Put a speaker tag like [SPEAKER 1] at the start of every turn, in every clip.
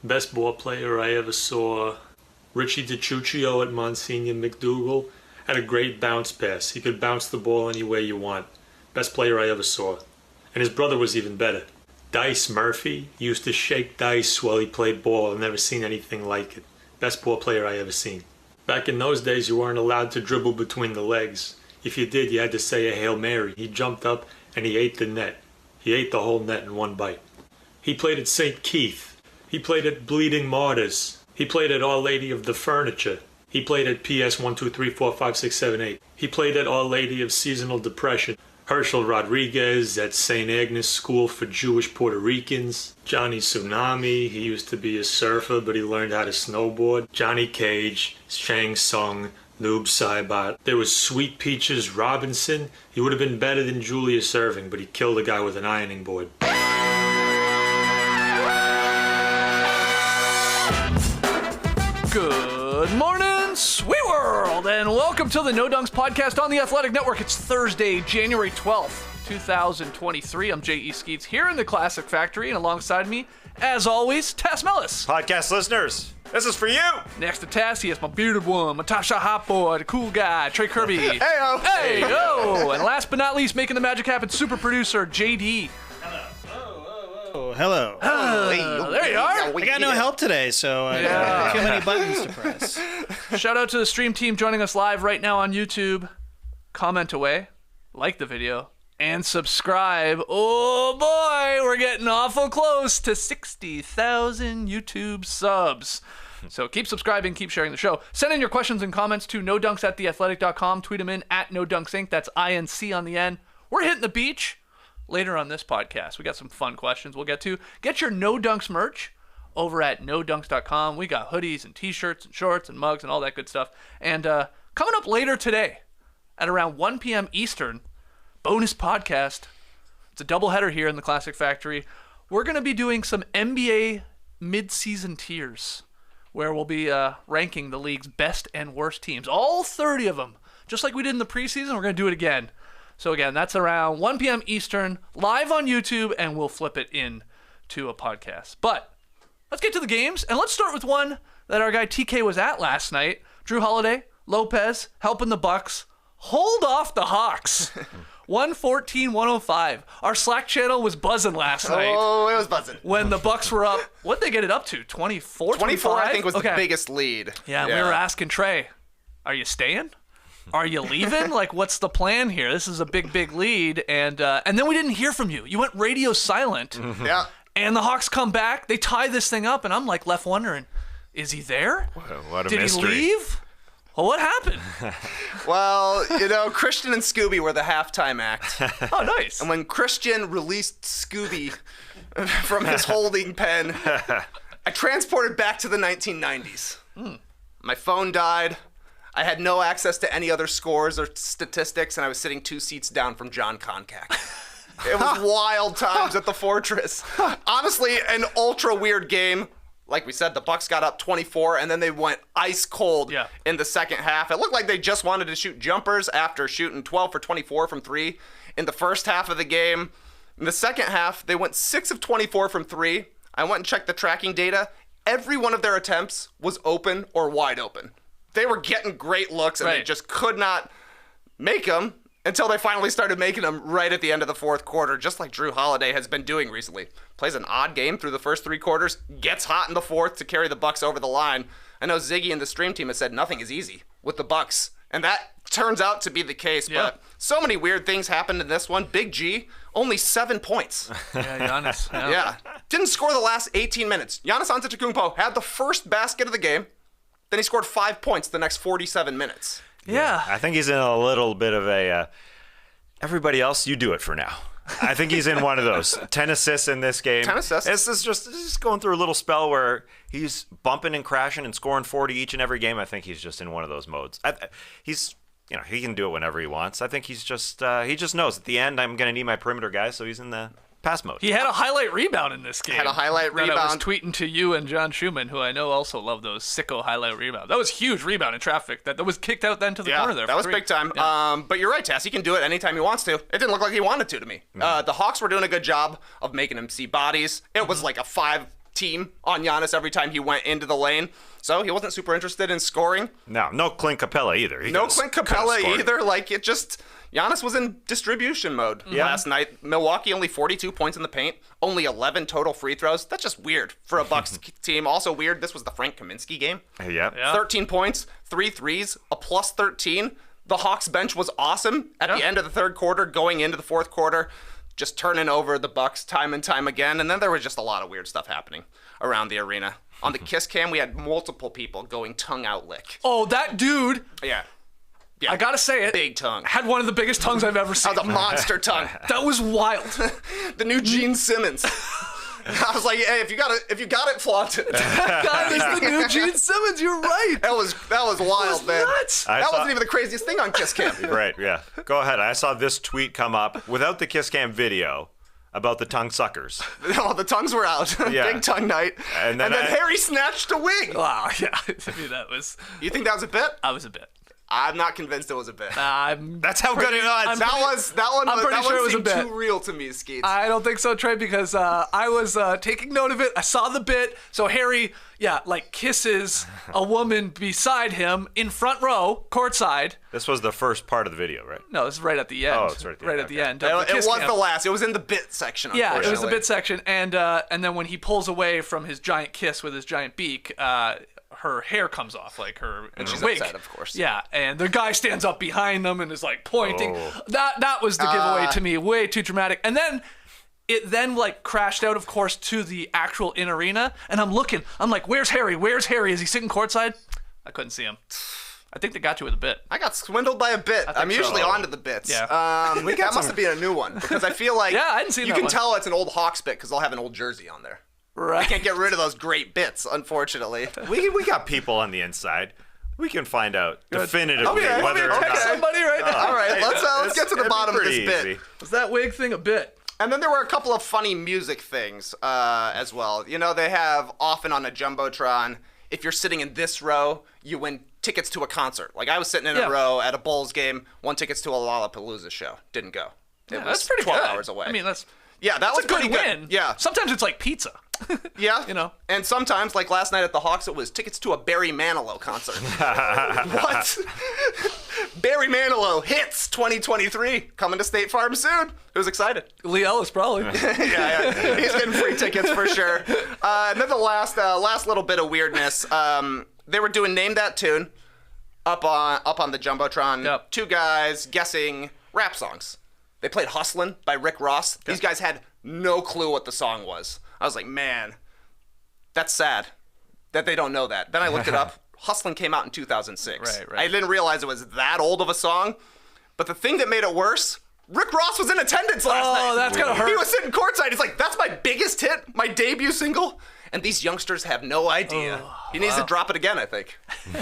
[SPEAKER 1] Best ball player I ever saw, Richie DiCuccio at Monsignor McDougal, had a great bounce pass. He could bounce the ball any way you want. Best player I ever saw. And his brother was even better. Dice Murphy used to shake dice while he played ball. I've never seen anything like it. Best ball player I ever seen. Back in those days, you weren't allowed to dribble between the legs. If you did, you had to say a Hail Mary. He jumped up and he ate the net. He ate the whole net in one bite. He played at St. Keith. He played at Bleeding Martyrs. He played at Our Lady of the Furniture. He played at PS 1, 2, 3, 4, 5, 6, 7, 8. He played at Our Lady of Seasonal Depression. Herschel Rodriguez at St. Agnes School for Jewish Puerto Ricans. Johnny Tsunami, he used to be a surfer, but he learned how to snowboard. Johnny Cage, Shang Tsung, Noob Saibot. There was Sweet Peaches Robinson. He would have been better than Julius Erving, but he killed a guy with an ironing board.
[SPEAKER 2] Good morning, sweet world, and welcome to the No Dunks podcast on the Athletic Network. It's Thursday, January 12th, 2023. I'm J.E. Skeets here in the Classic Factory, and alongside me, as always, Tess Mellis.
[SPEAKER 3] Podcast listeners, this is for you.
[SPEAKER 2] Next to Tess, he is my bearded one, Matasha Hotboy, the cool guy, Trey Kirby.
[SPEAKER 3] Hey-o.
[SPEAKER 2] Hey-o. And last but not least, making the magic happen, super producer, J.D.
[SPEAKER 4] Oh, hello.
[SPEAKER 2] There you are.
[SPEAKER 4] I got no help today, so I got too many buttons to press.
[SPEAKER 2] Shout out to the stream team joining us live right now on YouTube. Comment away, like the video, and subscribe. Oh boy, we're getting awful close to 60,000 YouTube subs. So keep subscribing, keep sharing the show. Send in your questions and comments to nodunks@theathletic.com. Tweet them in at nodunks_inc. That's INC on the end. We're hitting the beach later on this podcast. We got some fun questions we'll get to. Get your No Dunks merch over at nodunks.com. We got hoodies and t-shirts and shorts and mugs and all that good stuff. And coming up later today at around 1 p.m. Eastern, bonus podcast. It's a doubleheader here in the Classic Factory. We're going to be doing some NBA mid-season tiers where we'll be ranking the league's best and worst teams. All 30 of them. Just like we did in the preseason, we're going to do it again. So again, that's around 1 p.m. Eastern, live on YouTube, and we'll flip it in to a podcast. But let's get to the games, and let's start with one that our guy TK was at last night. Drew Holiday, Lopez, helping the Bucks hold off the Hawks. 114-105. Our Slack channel was buzzing last night.
[SPEAKER 5] Oh, it was buzzing.
[SPEAKER 2] When the Bucks were up, what'd they get it up to? 24,
[SPEAKER 5] 24, I think, was the biggest lead.
[SPEAKER 2] Yeah, we were asking Trey, are you staying? Are you leaving? Like, what's the plan here? This is a big, big lead. And then we didn't hear from you. You went radio silent.
[SPEAKER 5] Yeah.
[SPEAKER 2] And the Hawks come back. They tie this thing up. And I'm like left wondering, is he there?
[SPEAKER 3] What a
[SPEAKER 2] Did
[SPEAKER 3] mystery.
[SPEAKER 2] he leave? Well, what happened?
[SPEAKER 5] Well, Christian and Scooby were the halftime act.
[SPEAKER 2] Oh, nice.
[SPEAKER 5] And when Christian released Scooby from his holding pen, I transported back to the 1990s. My phone died. I had no access to any other scores or statistics, and I was sitting 2 seats down from John Koncak. It was wild times at the Fortress. Honestly, an ultra weird game. Like we said, the Bucks got up 24, and then they went ice cold in the second half. It looked like they just wanted to shoot jumpers after shooting 12 for 24 from 3 in the first half of the game. In the second half, they went 6 of 24 from 3. I went and checked the tracking data. Every one of their attempts was open or wide open. They were getting great looks, and they just could not make them until they finally started making them right at the end of the fourth quarter, just like Drew Holiday has been doing recently. Plays an odd game through the first 3 quarters, gets hot in the fourth to carry the Bucks over the line. I know Ziggy and the stream team has said nothing is easy with the Bucks, and that turns out to be the case. Yeah. But so many weird things happened in this one. Big G, only 7 points.
[SPEAKER 2] Yeah, Giannis.
[SPEAKER 5] Yeah. Didn't score the last 18 minutes. Giannis Antetokounmpo had the first basket of the game. Then he scored 5 points the next 47 minutes.
[SPEAKER 2] Yeah.
[SPEAKER 3] I think he's in a little bit of a, everybody else, you do it for now. I think he's in one of those. 10 assists in this game.
[SPEAKER 5] 10 assists.
[SPEAKER 3] This is just going through a little spell where he's bumping and crashing and scoring 40 each and every game. I think he's just in one of those modes. He can do it whenever he wants. I think he just knows at the end I'm going to need my perimeter guy, so he's in the pass mode.
[SPEAKER 2] He had a highlight rebound in this game.
[SPEAKER 5] Had a highlight rebound.
[SPEAKER 2] I was tweeting to you and John Schumann, who I know also love those sicko highlight rebounds. That was huge rebound in traffic. That was kicked out then to the corner there.
[SPEAKER 5] That was big time. Yeah. But you're right, Tess. He can do it anytime he wants to. It didn't look like he wanted to me. The Hawks were doing a good job of making him see bodies. It was like a 5 team on Giannis every time he went into the lane. So he wasn't super interested in scoring.
[SPEAKER 3] No Clint Capella either.
[SPEAKER 5] No Clint Capella either. Like, it just... Giannis was in distribution mode last night. Milwaukee only 42 points in the paint, only 11 total free throws. That's just weird for a Bucks team. Also weird, this was the Frank Kaminsky game.
[SPEAKER 3] Yeah.
[SPEAKER 5] 13 points, 3 threes, a plus 13. The Hawks bench was awesome at the end of the third quarter, going into the fourth quarter, just turning over the Bucks time and time again. And then there was just a lot of weird stuff happening around the arena. On the kiss cam, we had multiple people going tongue out lick.
[SPEAKER 2] Oh, that dude.
[SPEAKER 5] Yeah.
[SPEAKER 2] I gotta say it.
[SPEAKER 5] Big tongue.
[SPEAKER 2] Had one of the biggest tongues I've ever seen.
[SPEAKER 5] That was a monster tongue.
[SPEAKER 2] That was wild.
[SPEAKER 5] The new Gene Simmons. I was like, hey, if you got it, flaunt it.
[SPEAKER 2] God, it's the new Gene Simmons. You're right.
[SPEAKER 5] That was wild, man.
[SPEAKER 2] Nuts.
[SPEAKER 5] That wasn't even the craziest thing on Kiss Cam.
[SPEAKER 3] Right, yeah. Go ahead. I saw this tweet come up without the Kiss Cam video about the tongue suckers.
[SPEAKER 5] No, the tongues were out.
[SPEAKER 3] Yeah.
[SPEAKER 5] Big tongue night. And then Harry snatched a wig.
[SPEAKER 2] Wow, yeah. I mean, that was...
[SPEAKER 5] You think that was a bit?
[SPEAKER 2] I was a bit.
[SPEAKER 5] I'm not convinced it was a bit.
[SPEAKER 3] That's how good it was.
[SPEAKER 5] That one
[SPEAKER 2] sure it was a
[SPEAKER 5] seemed
[SPEAKER 2] bit.
[SPEAKER 5] too real to me, Skeets.
[SPEAKER 2] I don't think so, Trey, because I was taking note of it. I saw the bit. So Harry, kisses a woman beside him in front row, courtside.
[SPEAKER 3] This was the first part of the video, right?
[SPEAKER 2] No, this is right at the end.
[SPEAKER 3] Oh, it's right at the end.
[SPEAKER 2] Of
[SPEAKER 5] It
[SPEAKER 2] the kiss
[SPEAKER 5] was
[SPEAKER 2] cam.
[SPEAKER 5] the last. It was in the bit section,
[SPEAKER 2] Yeah, it was the
[SPEAKER 5] unfortunately.
[SPEAKER 2] bit section. And then when he pulls away from his giant kiss with his giant beak, her hair comes off, like her
[SPEAKER 5] she's
[SPEAKER 2] wig.
[SPEAKER 5] upset, of course.
[SPEAKER 2] Yeah, and the guy stands up behind them and is like pointing.
[SPEAKER 3] Oh.
[SPEAKER 2] That was the giveaway to me. Way too dramatic. And then it like crashed out, of course, to the actual in arena. And I'm looking. I'm like, where's Harry? Where's Harry? Is he sitting courtside? I couldn't see him. I think they got you with a bit.
[SPEAKER 5] I got swindled by a bit. I'm usually
[SPEAKER 2] so.
[SPEAKER 5] onto the bits.
[SPEAKER 2] Yeah.
[SPEAKER 5] That must have been a new one because I feel like
[SPEAKER 2] Yeah, I hadn't seen
[SPEAKER 5] you
[SPEAKER 2] that
[SPEAKER 5] can
[SPEAKER 2] one.
[SPEAKER 5] tell it's an old Hawks bit because they'll have an old jersey on there.
[SPEAKER 2] Right.
[SPEAKER 5] I can't get rid of those great bits, unfortunately.
[SPEAKER 3] We got people on the inside. We can find out definitively
[SPEAKER 5] Okay,
[SPEAKER 3] whether or
[SPEAKER 2] Text
[SPEAKER 3] not.
[SPEAKER 2] somebody right now.
[SPEAKER 5] All right, let's get to the
[SPEAKER 3] It'd be
[SPEAKER 5] bottom of this
[SPEAKER 3] pretty
[SPEAKER 5] bit.
[SPEAKER 3] easy.
[SPEAKER 2] Was that wig thing a bit?
[SPEAKER 5] And then there were a couple of funny music things as well. You know, they have often on a Jumbotron, if you're sitting in this row, you win tickets to a concert. Like I was sitting in a row at a Bulls game, won tickets to a Lollapalooza show. Didn't go. It was
[SPEAKER 2] That's pretty
[SPEAKER 5] 12
[SPEAKER 2] good.
[SPEAKER 5] hours away.
[SPEAKER 2] I mean, that
[SPEAKER 5] was
[SPEAKER 2] was a
[SPEAKER 5] pretty
[SPEAKER 2] good
[SPEAKER 5] good.
[SPEAKER 2] win.
[SPEAKER 5] Yeah.
[SPEAKER 2] Sometimes it's like pizza.
[SPEAKER 5] Yeah.
[SPEAKER 2] You know.
[SPEAKER 5] And sometimes, like last night at the Hawks, it was tickets to a Barry Manilow concert. What? Barry Manilow hits 2023, coming to State Farm soon. Who's excited?
[SPEAKER 2] Lee Ellis probably.
[SPEAKER 5] Yeah. He's getting free tickets for sure. And then the last little bit of weirdness. They were doing Name That Tune up on the Jumbotron.
[SPEAKER 2] Yep.
[SPEAKER 5] Two guys guessing rap songs. They played Hustlin' by Rick Ross. These guys had no clue what the song was. I was like, man, that's sad that they don't know that. Then I looked it up. Hustlin' came out in 2006.
[SPEAKER 2] Right.
[SPEAKER 5] I didn't realize it was that old of a song. But the thing that made it worse, Rick Ross was in attendance last night.
[SPEAKER 2] Oh, that's gotta hurt.
[SPEAKER 5] He was sitting courtside. He's like, that's my biggest hit, my debut single. And these youngsters have no idea. He needs to drop it again, I think.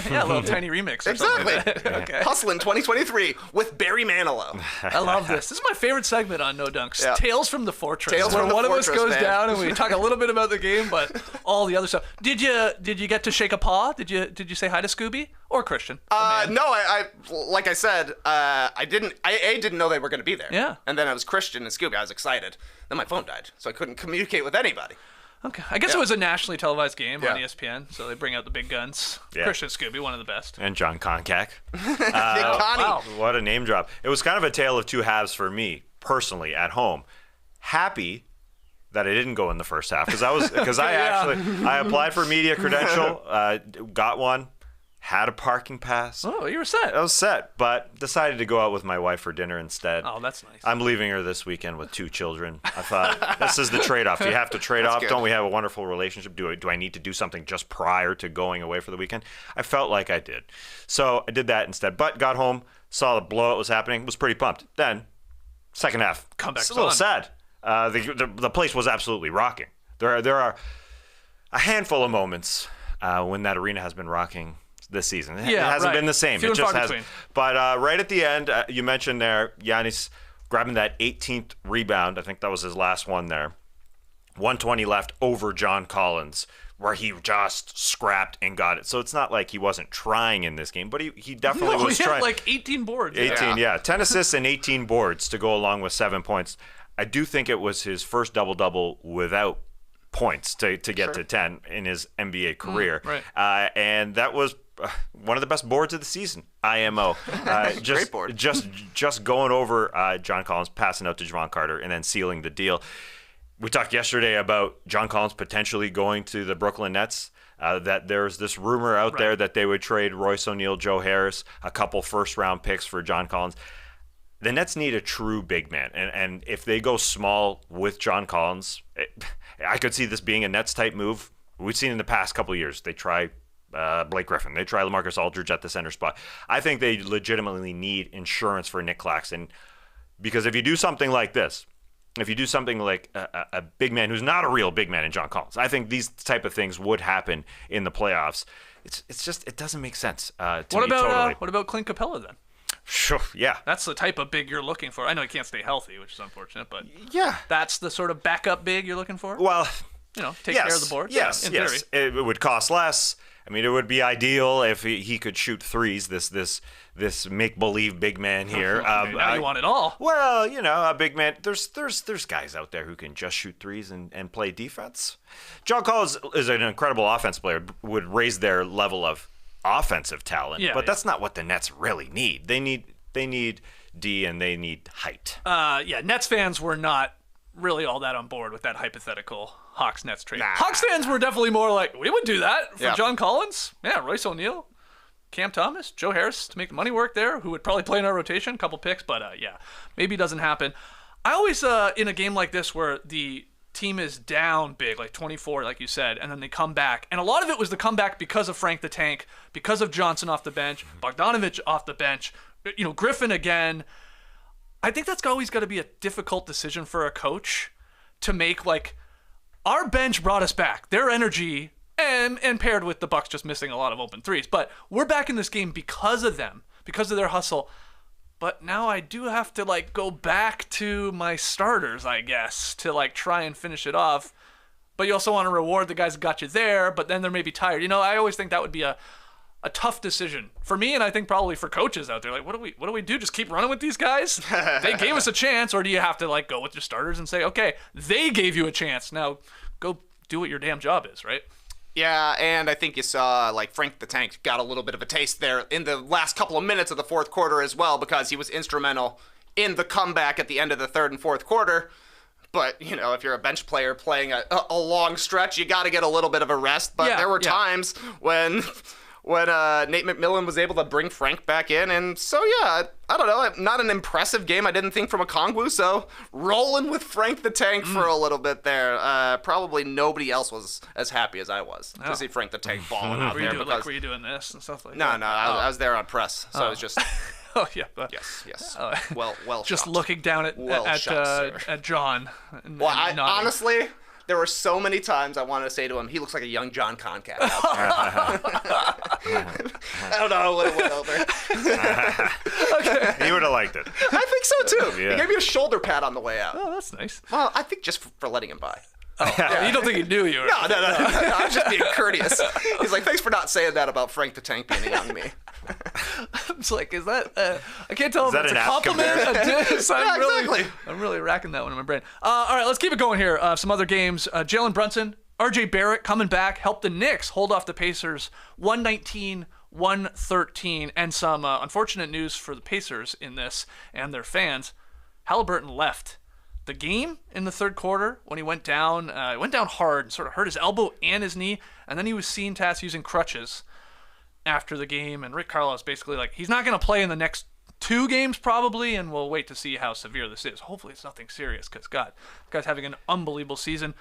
[SPEAKER 2] Yeah, a little tiny remix or something like
[SPEAKER 5] Exactly.
[SPEAKER 2] that. Okay.
[SPEAKER 5] Hustlin' 2023 with Barry Manilow.
[SPEAKER 2] I love this. This is my favorite segment on No Dunks.
[SPEAKER 5] Yeah.
[SPEAKER 2] Tales from the Fortress.
[SPEAKER 5] Tales
[SPEAKER 2] where
[SPEAKER 5] from the
[SPEAKER 2] one of us
[SPEAKER 5] Fortress,
[SPEAKER 2] goes
[SPEAKER 5] man.
[SPEAKER 2] down and we talk a little bit about the game, but all the other stuff. Did you get to shake a paw? Did you say hi to Scooby or Christian?
[SPEAKER 5] No, I like I said, I didn't know they were going to be there.
[SPEAKER 2] Yeah.
[SPEAKER 5] And then I was Christian and Scooby. I was excited. Then my phone died, so I couldn't communicate with anybody.
[SPEAKER 2] Okay. I guess it was a nationally televised game on
[SPEAKER 5] Yeah.
[SPEAKER 2] ESPN, so they bring out the big guns.
[SPEAKER 3] Yeah.
[SPEAKER 2] Christian Scooby, one of the best.
[SPEAKER 3] And John Koncak.
[SPEAKER 5] Connie.
[SPEAKER 2] Wow.
[SPEAKER 3] What a name drop. It was kind of a tale of two halves for me, personally, at home. Happy that I didn't go in the first half because I applied for media credential, got one, had a parking pass.
[SPEAKER 2] Oh, you were set.
[SPEAKER 3] I was set, but decided to go out with my wife for dinner instead.
[SPEAKER 2] Oh, that's nice.
[SPEAKER 3] I'm leaving her this weekend with 2 children. I thought, this is the trade-off. Do you have to trade off?
[SPEAKER 5] good.
[SPEAKER 3] Don't we have a wonderful relationship? Do I need to do something just prior to going away for the weekend? I felt like I did. So I did that instead, but got home, saw the blowout was happening, was pretty pumped. Then, second half,
[SPEAKER 2] Comeback's
[SPEAKER 3] it's a little
[SPEAKER 2] on.
[SPEAKER 3] sad. The place was absolutely rocking. There are a handful of moments when that arena has been rocking this season. It
[SPEAKER 2] Yeah,
[SPEAKER 3] hasn't
[SPEAKER 2] right.
[SPEAKER 3] been the same.
[SPEAKER 2] Few
[SPEAKER 3] It
[SPEAKER 2] and
[SPEAKER 3] just
[SPEAKER 2] far
[SPEAKER 3] has.
[SPEAKER 2] between.
[SPEAKER 3] But right at the end, you mentioned there, Giannis grabbing that 18th rebound. I think that was his last one there. 120 left over John Collins, where he just scrapped and got it. So it's not like he wasn't trying in this game, but he definitely was
[SPEAKER 2] he had
[SPEAKER 3] trying.
[SPEAKER 2] like 18 boards.
[SPEAKER 3] 18, yeah. 10 assists and 18 boards to go along with 7 points. I do think it was his first double-double without points to get to 10 in his NBA career.
[SPEAKER 2] Right.
[SPEAKER 3] And that was one of the best boards of the season, IMO.
[SPEAKER 5] Great board.
[SPEAKER 3] Just going over John Collins, passing out to Javon Carter, and then sealing the deal. We talked yesterday about John Collins potentially going to the Brooklyn Nets. That there's this rumor out there that they would trade Royce O'Neal, Joe Harris, a couple first-round picks for John Collins. The Nets need a true big man, and if they go small with John Collins, I could see this being a Nets-type move. We've seen in the past couple of years. They try Blake Griffin. They try LaMarcus Aldridge at the center spot. I think they legitimately need insurance for Nick Claxton, because if you do something like this, if you do something like a big man who's not a real big man in John Collins, I think these type of things would happen in the playoffs. It's just, it doesn't make sense to me totally.
[SPEAKER 2] What about Clint Capella then?
[SPEAKER 3] Sure, yeah.
[SPEAKER 2] That's the type of big you're looking for. I know he can't stay healthy, which is unfortunate, but
[SPEAKER 3] Yeah.
[SPEAKER 2] that's the sort of backup big you're looking for?
[SPEAKER 3] Well,
[SPEAKER 2] take care of the board?
[SPEAKER 3] Yes,
[SPEAKER 2] in
[SPEAKER 3] yes.
[SPEAKER 2] theory.
[SPEAKER 3] It would cost less. I mean, it would be ideal if he could shoot threes, this make-believe big man here.
[SPEAKER 2] Now you want it all.
[SPEAKER 3] Well, a big man. There's guys out there who can just shoot threes and play defense. John Collins is an incredible offense player, would raise their level of offensive talent, but that's not what the Nets really need. They need D and they need height.
[SPEAKER 2] Nets fans were not really all that on board with that hypothetical Hawks-Nets trade. Hawks fans were definitely more like, we would do that for John Collins. Yeah, Royce O'Neal, Cam Thomas, Joe Harris to make the money work there, who would probably play in our rotation, couple picks, but maybe it doesn't happen. I always, in a game like this where the team is down big, like 24, like you said, and then they come back, and a lot of it was the comeback because of Frank the Tank, because of Johnson off the bench, Bogdanovich off the bench, Griffin again. I think that's always got to be a difficult decision for a coach to make. Like, our bench brought us back. Their energy, and paired with the Bucks just missing a lot of open threes. But we're back in this game because of them, because of their hustle. But now I do have to, go back to my starters, I guess, to, try and finish it off. But you also want to reward the guys that got you there, but then they're maybe tired. I always think that would be a tough decision for me, and I think probably for coaches out there. Like, what do we do? Just keep running with these guys? They gave us a chance, or do you have to go with your starters and say, okay, they gave you a chance. Now go do what your damn job is, right?
[SPEAKER 5] Yeah, and I think you saw Frank the Tank got a little bit of a taste there in the last couple of minutes of the fourth quarter as well, because he was instrumental in the comeback at the end of the third and fourth quarter. But, if you're a bench player playing a long stretch, you got to get a little bit of a rest. But there were times when Nate McMillan was able to bring Frank back in. And so, I don't know, not an impressive game, I didn't think, from Okongwu. So rolling with Frank the Tank for a little bit there. Probably nobody else was as happy as I was to see Frank the Tank balling out there.
[SPEAKER 2] Were you doing this and stuff like
[SPEAKER 5] that?
[SPEAKER 2] No,
[SPEAKER 5] I was there on press. So I was just...
[SPEAKER 2] Oh yeah.
[SPEAKER 5] Yes. Well.
[SPEAKER 2] Just
[SPEAKER 5] shot.
[SPEAKER 2] looking down at John.
[SPEAKER 5] Honestly, there were so many times I wanted to say to him, he looks like a young John Concat out there. I don't know what it went over.
[SPEAKER 3] Okay. He would have liked it.
[SPEAKER 5] I think so too. Yeah. He gave me a shoulder pat on the way out.
[SPEAKER 2] Oh, that's nice.
[SPEAKER 5] Well, I think just for letting him by.
[SPEAKER 2] Oh, yeah. You don't think he knew you?
[SPEAKER 5] No. I was just being courteous. He's like, thanks for not saying that about Frank the Tank being a young me.
[SPEAKER 2] It's like, is that? I can't tell if it's a compliment.
[SPEAKER 5] Exactly.
[SPEAKER 2] I'm really racking that one in my brain. All right, let's keep it going here. Some other games. Jaylen Brunson, RJ Barrett coming back, helped the Knicks hold off the Pacers 119-113, and some unfortunate news for the Pacers in this and their fans. Haliburton left the game in the third quarter when he went down hard and sort of hurt his elbow and his knee, and then he was seen using crutches after the game. And Rick Carlisle's basically like, he's not going to play in the next 2 games probably, and we'll wait to see how severe this is. Hopefully it's nothing serious, because God, this guy's having an unbelievable season.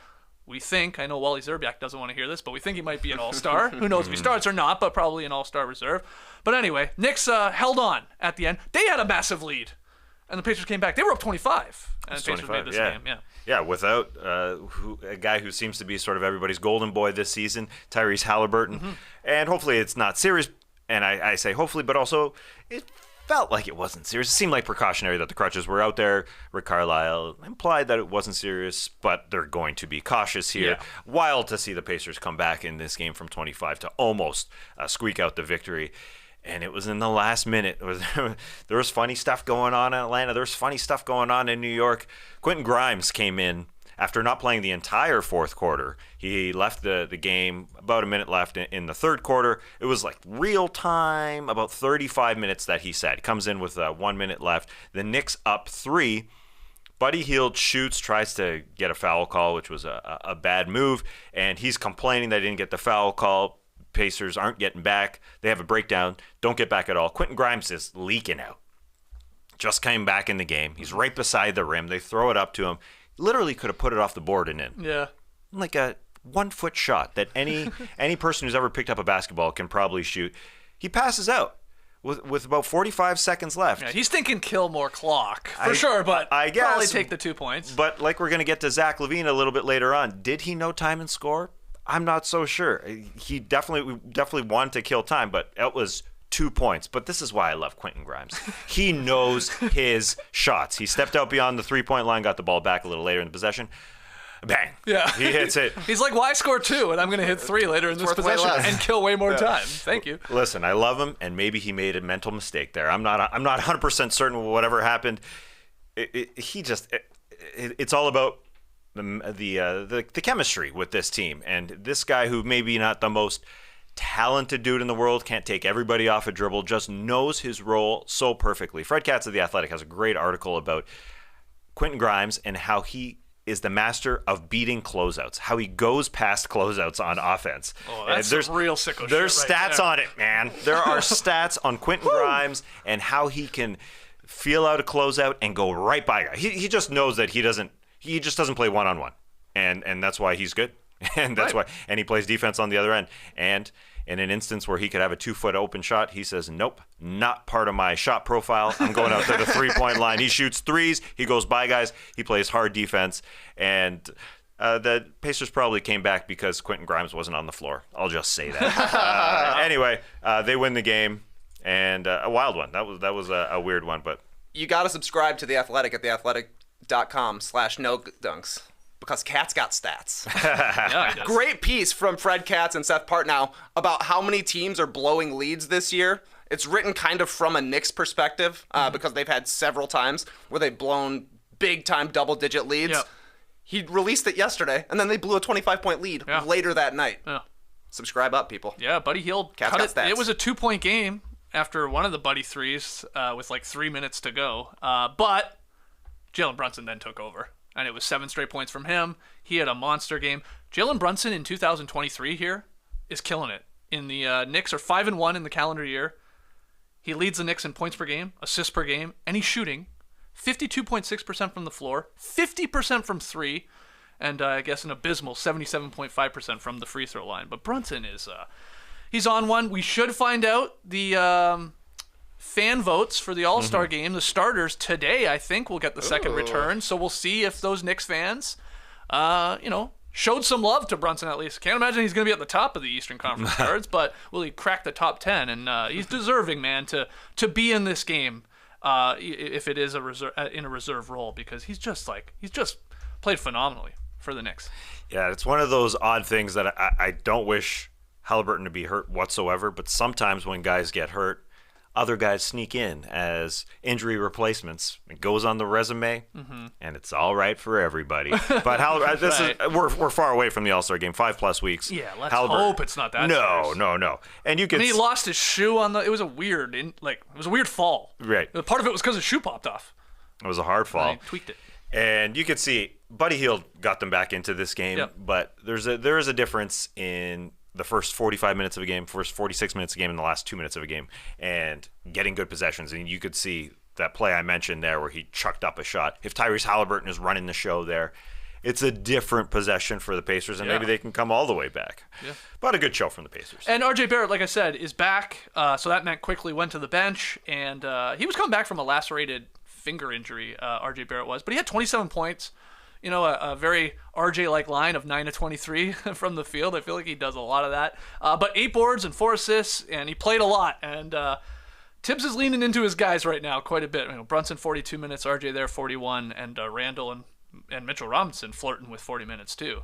[SPEAKER 2] We think, I know Wally Zerbiak doesn't want to hear this, but we think he might be an all-star. Who knows if he starts or not, but probably an all-star reserve. But anyway, Knicks held on at the end. They had a massive lead, and the Pacers came back. They were up 25. And the Pacers made this game,
[SPEAKER 3] Yeah, without a guy who seems to be sort of everybody's golden boy this season, Tyrese Haliburton. Mm-hmm. And hopefully it's not serious, and I say hopefully, but also it felt like it wasn't serious. It seemed like precautionary that the crutches were out there. Rick Carlisle implied that it wasn't serious, but they're going to be cautious here. Yeah. Wild to see the Pacers come back in this game from 25 to almost squeak out the victory. And it was in the last minute. There was funny stuff going on in Atlanta. There was funny stuff going on in New York. Quentin Grimes came in after not playing the entire fourth quarter. He left the game about a minute left in the third quarter. It was like real time, about 35 minutes that he said. Comes in with 1 minute left. The Knicks up 3. Buddy Hield shoots, tries to get a foul call, which was a bad move, and he's complaining that he didn't get the foul call. Pacers aren't getting back. They have a breakdown, don't get back at all. Quentin Grimes is leaking out. Just came back in the game. He's right beside the rim. They throw it up to him. Literally could have put it off the board and in.
[SPEAKER 2] Yeah.
[SPEAKER 3] Like a 1-foot shot that any person who's ever picked up a basketball can probably shoot. He passes out with about 45 seconds left.
[SPEAKER 2] Yeah, he's thinking kill more clock for sure, but
[SPEAKER 3] I guess,
[SPEAKER 2] probably take the 2 points.
[SPEAKER 3] But like we're going to get to Zach LaVine a little bit later on, did he know time and score? I'm not so sure. He definitely wanted to kill time, but it was 2 points. But this is why I love Quentin Grimes. He knows his shots. He stepped out beyond the 3-point line, got the ball back a little later in the possession. Bang.
[SPEAKER 2] Yeah.
[SPEAKER 3] He hits it.
[SPEAKER 2] He's like, why score 2? And I'm going to hit 3 later in this
[SPEAKER 5] worth way
[SPEAKER 2] possession
[SPEAKER 5] less.
[SPEAKER 2] and kill way more time. Thank you.
[SPEAKER 3] Listen, I love him, and maybe he made a mental mistake there. I'm not 100% certain whatever happened. It's all about the chemistry with this team, and this guy who maybe not the most talented dude in the world, can't take everybody off a dribble, just knows his role so perfectly. Fred Katz of The Athletic has a great article about Quentin Grimes and how he is the master of beating closeouts, how he goes past closeouts on offense.
[SPEAKER 2] Oh, that's some real sicko shit.
[SPEAKER 3] There's
[SPEAKER 2] right
[SPEAKER 3] stats
[SPEAKER 2] there.
[SPEAKER 3] on it, man. There are stats on Quentin Grimes and how he can feel out a closeout and go right by a guy. He just knows that he just doesn't play one-on-one, and that's why he's good. And that's why, and he plays defense on the other end. And in an instance where he could have a 2-foot open shot, he says, nope, not part of my shot profile. I'm going out to the 3-point line. He shoots threes. He goes by guys. He plays hard defense. And the Pacers probably came back because Quentin Grimes wasn't on the floor. I'll just say that. Anyway, they win the game, and a wild one. That was a weird one, but
[SPEAKER 5] You got to subscribe to The Athletic at theathletic.com/no-dunks. Because Katz got stats.
[SPEAKER 2] Yeah, he does.
[SPEAKER 5] Great piece from Fred Katz and Seth Partnow about how many teams are blowing leads this year. It's written kind of from a Knicks perspective because they've had several times where they've blown big-time double-digit leads.
[SPEAKER 2] Yep.
[SPEAKER 5] He released it yesterday, and then they blew a 25-point lead later that night.
[SPEAKER 2] Yeah.
[SPEAKER 5] Subscribe up, people.
[SPEAKER 2] Yeah, Buddy Hield
[SPEAKER 5] Katz
[SPEAKER 2] cut
[SPEAKER 5] got
[SPEAKER 2] it.
[SPEAKER 5] stats.
[SPEAKER 2] It was a 2-point game after one of the Buddy threes with like 3 minutes to go. But Jalen Brunson then took over. And it was 7 straight points from him. He had a monster game. Jalen Brunson in 2023 here is killing it. In the Knicks are 5-1 in the calendar year. He leads the Knicks in points per game, assists per game, and he's shooting 52.6% from the floor, 50% from 3, and I guess an abysmal 77.5% from the free throw line. But Brunson is he's on one. We should find out the fan votes for the All-Star game. The starters today, I think, will get the second return. So we'll see if those Knicks fans, showed some love to Brunson at least. Can't imagine he's going to be at the top of the Eastern Conference cards, but will he crack the top 10? And he's deserving, man, to be in this game if it is in a reserve role, because he's just played phenomenally for the Knicks.
[SPEAKER 3] yeah, it's one of those odd things that I don't wish Haliburton to be hurt whatsoever, but sometimes when guys get hurt, other guys sneak in as injury replacements. It goes on the resume, and it's all right for everybody. But we're far away from the All-Star game, 5+ weeks.
[SPEAKER 2] Yeah, let's hope it's not that serious.
[SPEAKER 3] No. And you can.
[SPEAKER 2] And he lost his shoe on it was a weird fall.
[SPEAKER 3] Right.
[SPEAKER 2] Part of it was because his shoe popped off.
[SPEAKER 3] It was a hard fall.
[SPEAKER 2] He tweaked it.
[SPEAKER 3] And you could see Buddy Hield got them back into this game,
[SPEAKER 2] Yep.
[SPEAKER 3] but there is a difference in the first 45 minutes of a game, first 46 minutes of a game, and the last 2 minutes of a game, and getting good possessions. And you could see that play I mentioned there where he chucked up a shot. If Tyrese Haliburton is running the show there, it's a different possession for the Pacers, and maybe they can come all the way back. Yeah. But a good show from the Pacers.
[SPEAKER 2] And RJ Barrett, like I said, is back, so that meant quickly went to the bench, and he was coming back from a lacerated finger injury, RJ Barrett was, but he had 27 points. A very RJ-like line of 9 to 23 from the field. I feel like he does a lot of that. But 8 boards and 4 assists, and he played a lot. And Tibbs is leaning into his guys right now quite a bit. Brunson 42 minutes, RJ there 41, and Randall and Mitchell Robinson flirting with 40 minutes too.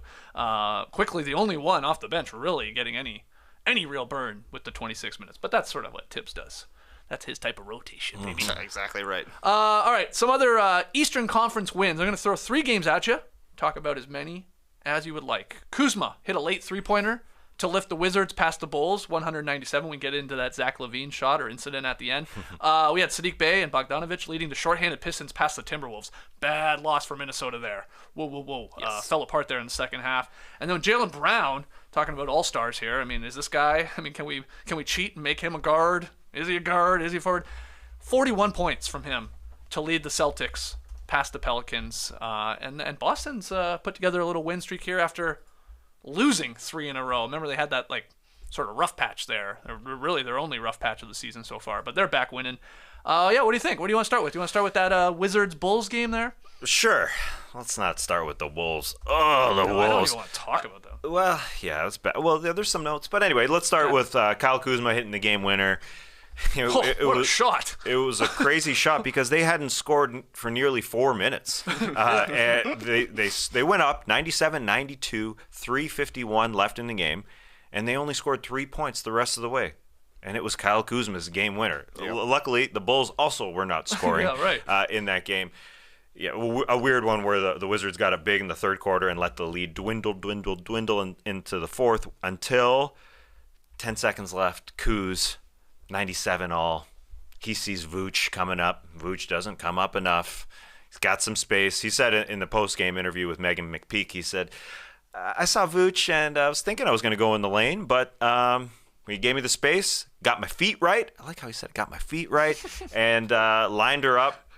[SPEAKER 2] Quickly, the only one off the bench really getting any real burn with the 26 minutes. But that's sort of what Tibbs does. That's his type of rotation, maybe.
[SPEAKER 5] Exactly right.
[SPEAKER 2] All right, some other Eastern Conference wins. I'm going to throw 3 games at you talk about as many as you would like. Kuzma hit a late three-pointer to lift the Wizards past the Bulls, 197. We get into that Zach LaVine shot or incident at the end. We had Sadiq Bey and Bogdanovich leading the shorthanded Pistons past the Timberwolves. Bad loss for Minnesota there. Whoa.
[SPEAKER 5] Yes.
[SPEAKER 2] Fell apart there in the second half. And then Jaylen Brown, talking about all-stars here. I mean, is this guy, can we cheat and make him a guard? Is he a guard? Is he a forward? 41 points from him to lead the Celtics past the Pelicans. And Boston's put together a little win streak here after losing 3 in a row. Remember, they had that sort of rough patch there. Really their only rough patch of the season so far, but they're back winning. What do you think? What do you want to start with? Do you want to start with that Wizards-Bulls game there?
[SPEAKER 3] Sure. Let's not start with the Wolves. Oh, the Wolves.
[SPEAKER 2] I don't even want to talk about them.
[SPEAKER 3] Well, yeah, it's bad. Well, there's some notes, but anyway, let's start with Kyle Kuzma hitting the game winner.
[SPEAKER 2] What a shot.
[SPEAKER 3] It was a crazy shot because they hadn't scored for nearly 4 minutes. And they went up 97-92, 3:51 left in the game, and they only scored 3 points the rest of the way. And it was Kyle Kuzma's game winner. Yep. Luckily, the Bulls also were not scoring in that game. Yeah, a weird one where the Wizards got up big in the third quarter and let the lead dwindle into the fourth until 10 seconds left. Kuz, 97 all. He sees Vooch coming up. Vooch doesn't come up enough. He's got some space. He said in the post-game interview with Megan McPeak, he said, I saw Vooch and I was thinking I was going to go in the lane, but he gave me the space, got my feet right. I like how he said got my feet right, and lined her up.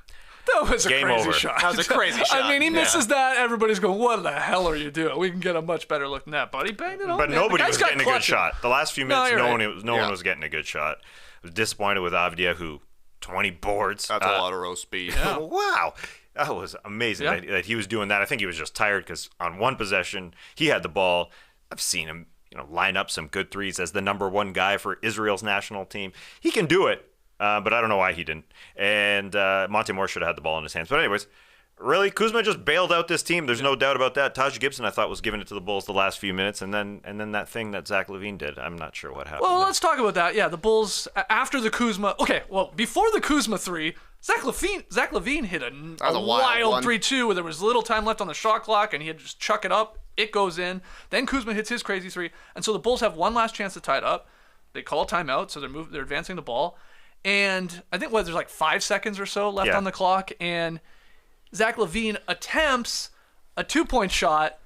[SPEAKER 2] That was a
[SPEAKER 3] Game
[SPEAKER 2] crazy
[SPEAKER 3] over.
[SPEAKER 2] shot.
[SPEAKER 5] That was a crazy shot.
[SPEAKER 2] I mean, he misses that. Everybody's going, what the hell are you doing? We can get a much better look than that. But he banged it home.
[SPEAKER 3] But
[SPEAKER 2] man.
[SPEAKER 3] nobody
[SPEAKER 2] The
[SPEAKER 3] was
[SPEAKER 2] guy's got
[SPEAKER 3] getting a good
[SPEAKER 2] clutch in him.
[SPEAKER 3] shot. The last few minutes,
[SPEAKER 2] you're
[SPEAKER 3] no
[SPEAKER 2] right.
[SPEAKER 3] one was getting a good shot. I was disappointed with Avdia, who 20 boards.
[SPEAKER 5] That's a lot of row speed.
[SPEAKER 3] Wow. That was amazing that he was doing that. I think he was just tired because on one possession, he had the ball. I've seen him line up some good threes as the number one guy for Israel's national team. He can do it, but I don't know why he didn't. And Monte Morris should have had the ball in his hands. But anyways, really, Kuzma just bailed out this team. There's no doubt about that. Taj Gibson, I thought, was giving it to the Bulls the last few minutes, and then that thing that Zach LaVine did. I'm not sure what happened.
[SPEAKER 2] Well, let's talk about that. Yeah, the Bulls, after the Kuzma... Okay, well, before the Kuzma 3, Zach LaVine hit a wild 3-2 where there was little time left on the shot clock, and he had to just chuck it up. It goes in. Then Kuzma hits his crazy 3. And so the Bulls have one last chance to tie it up. They call a timeout, so they're advancing the ball. And I think, there's like 5 seconds or so left on the clock, and Zach LaVine attempts a 2-point shot,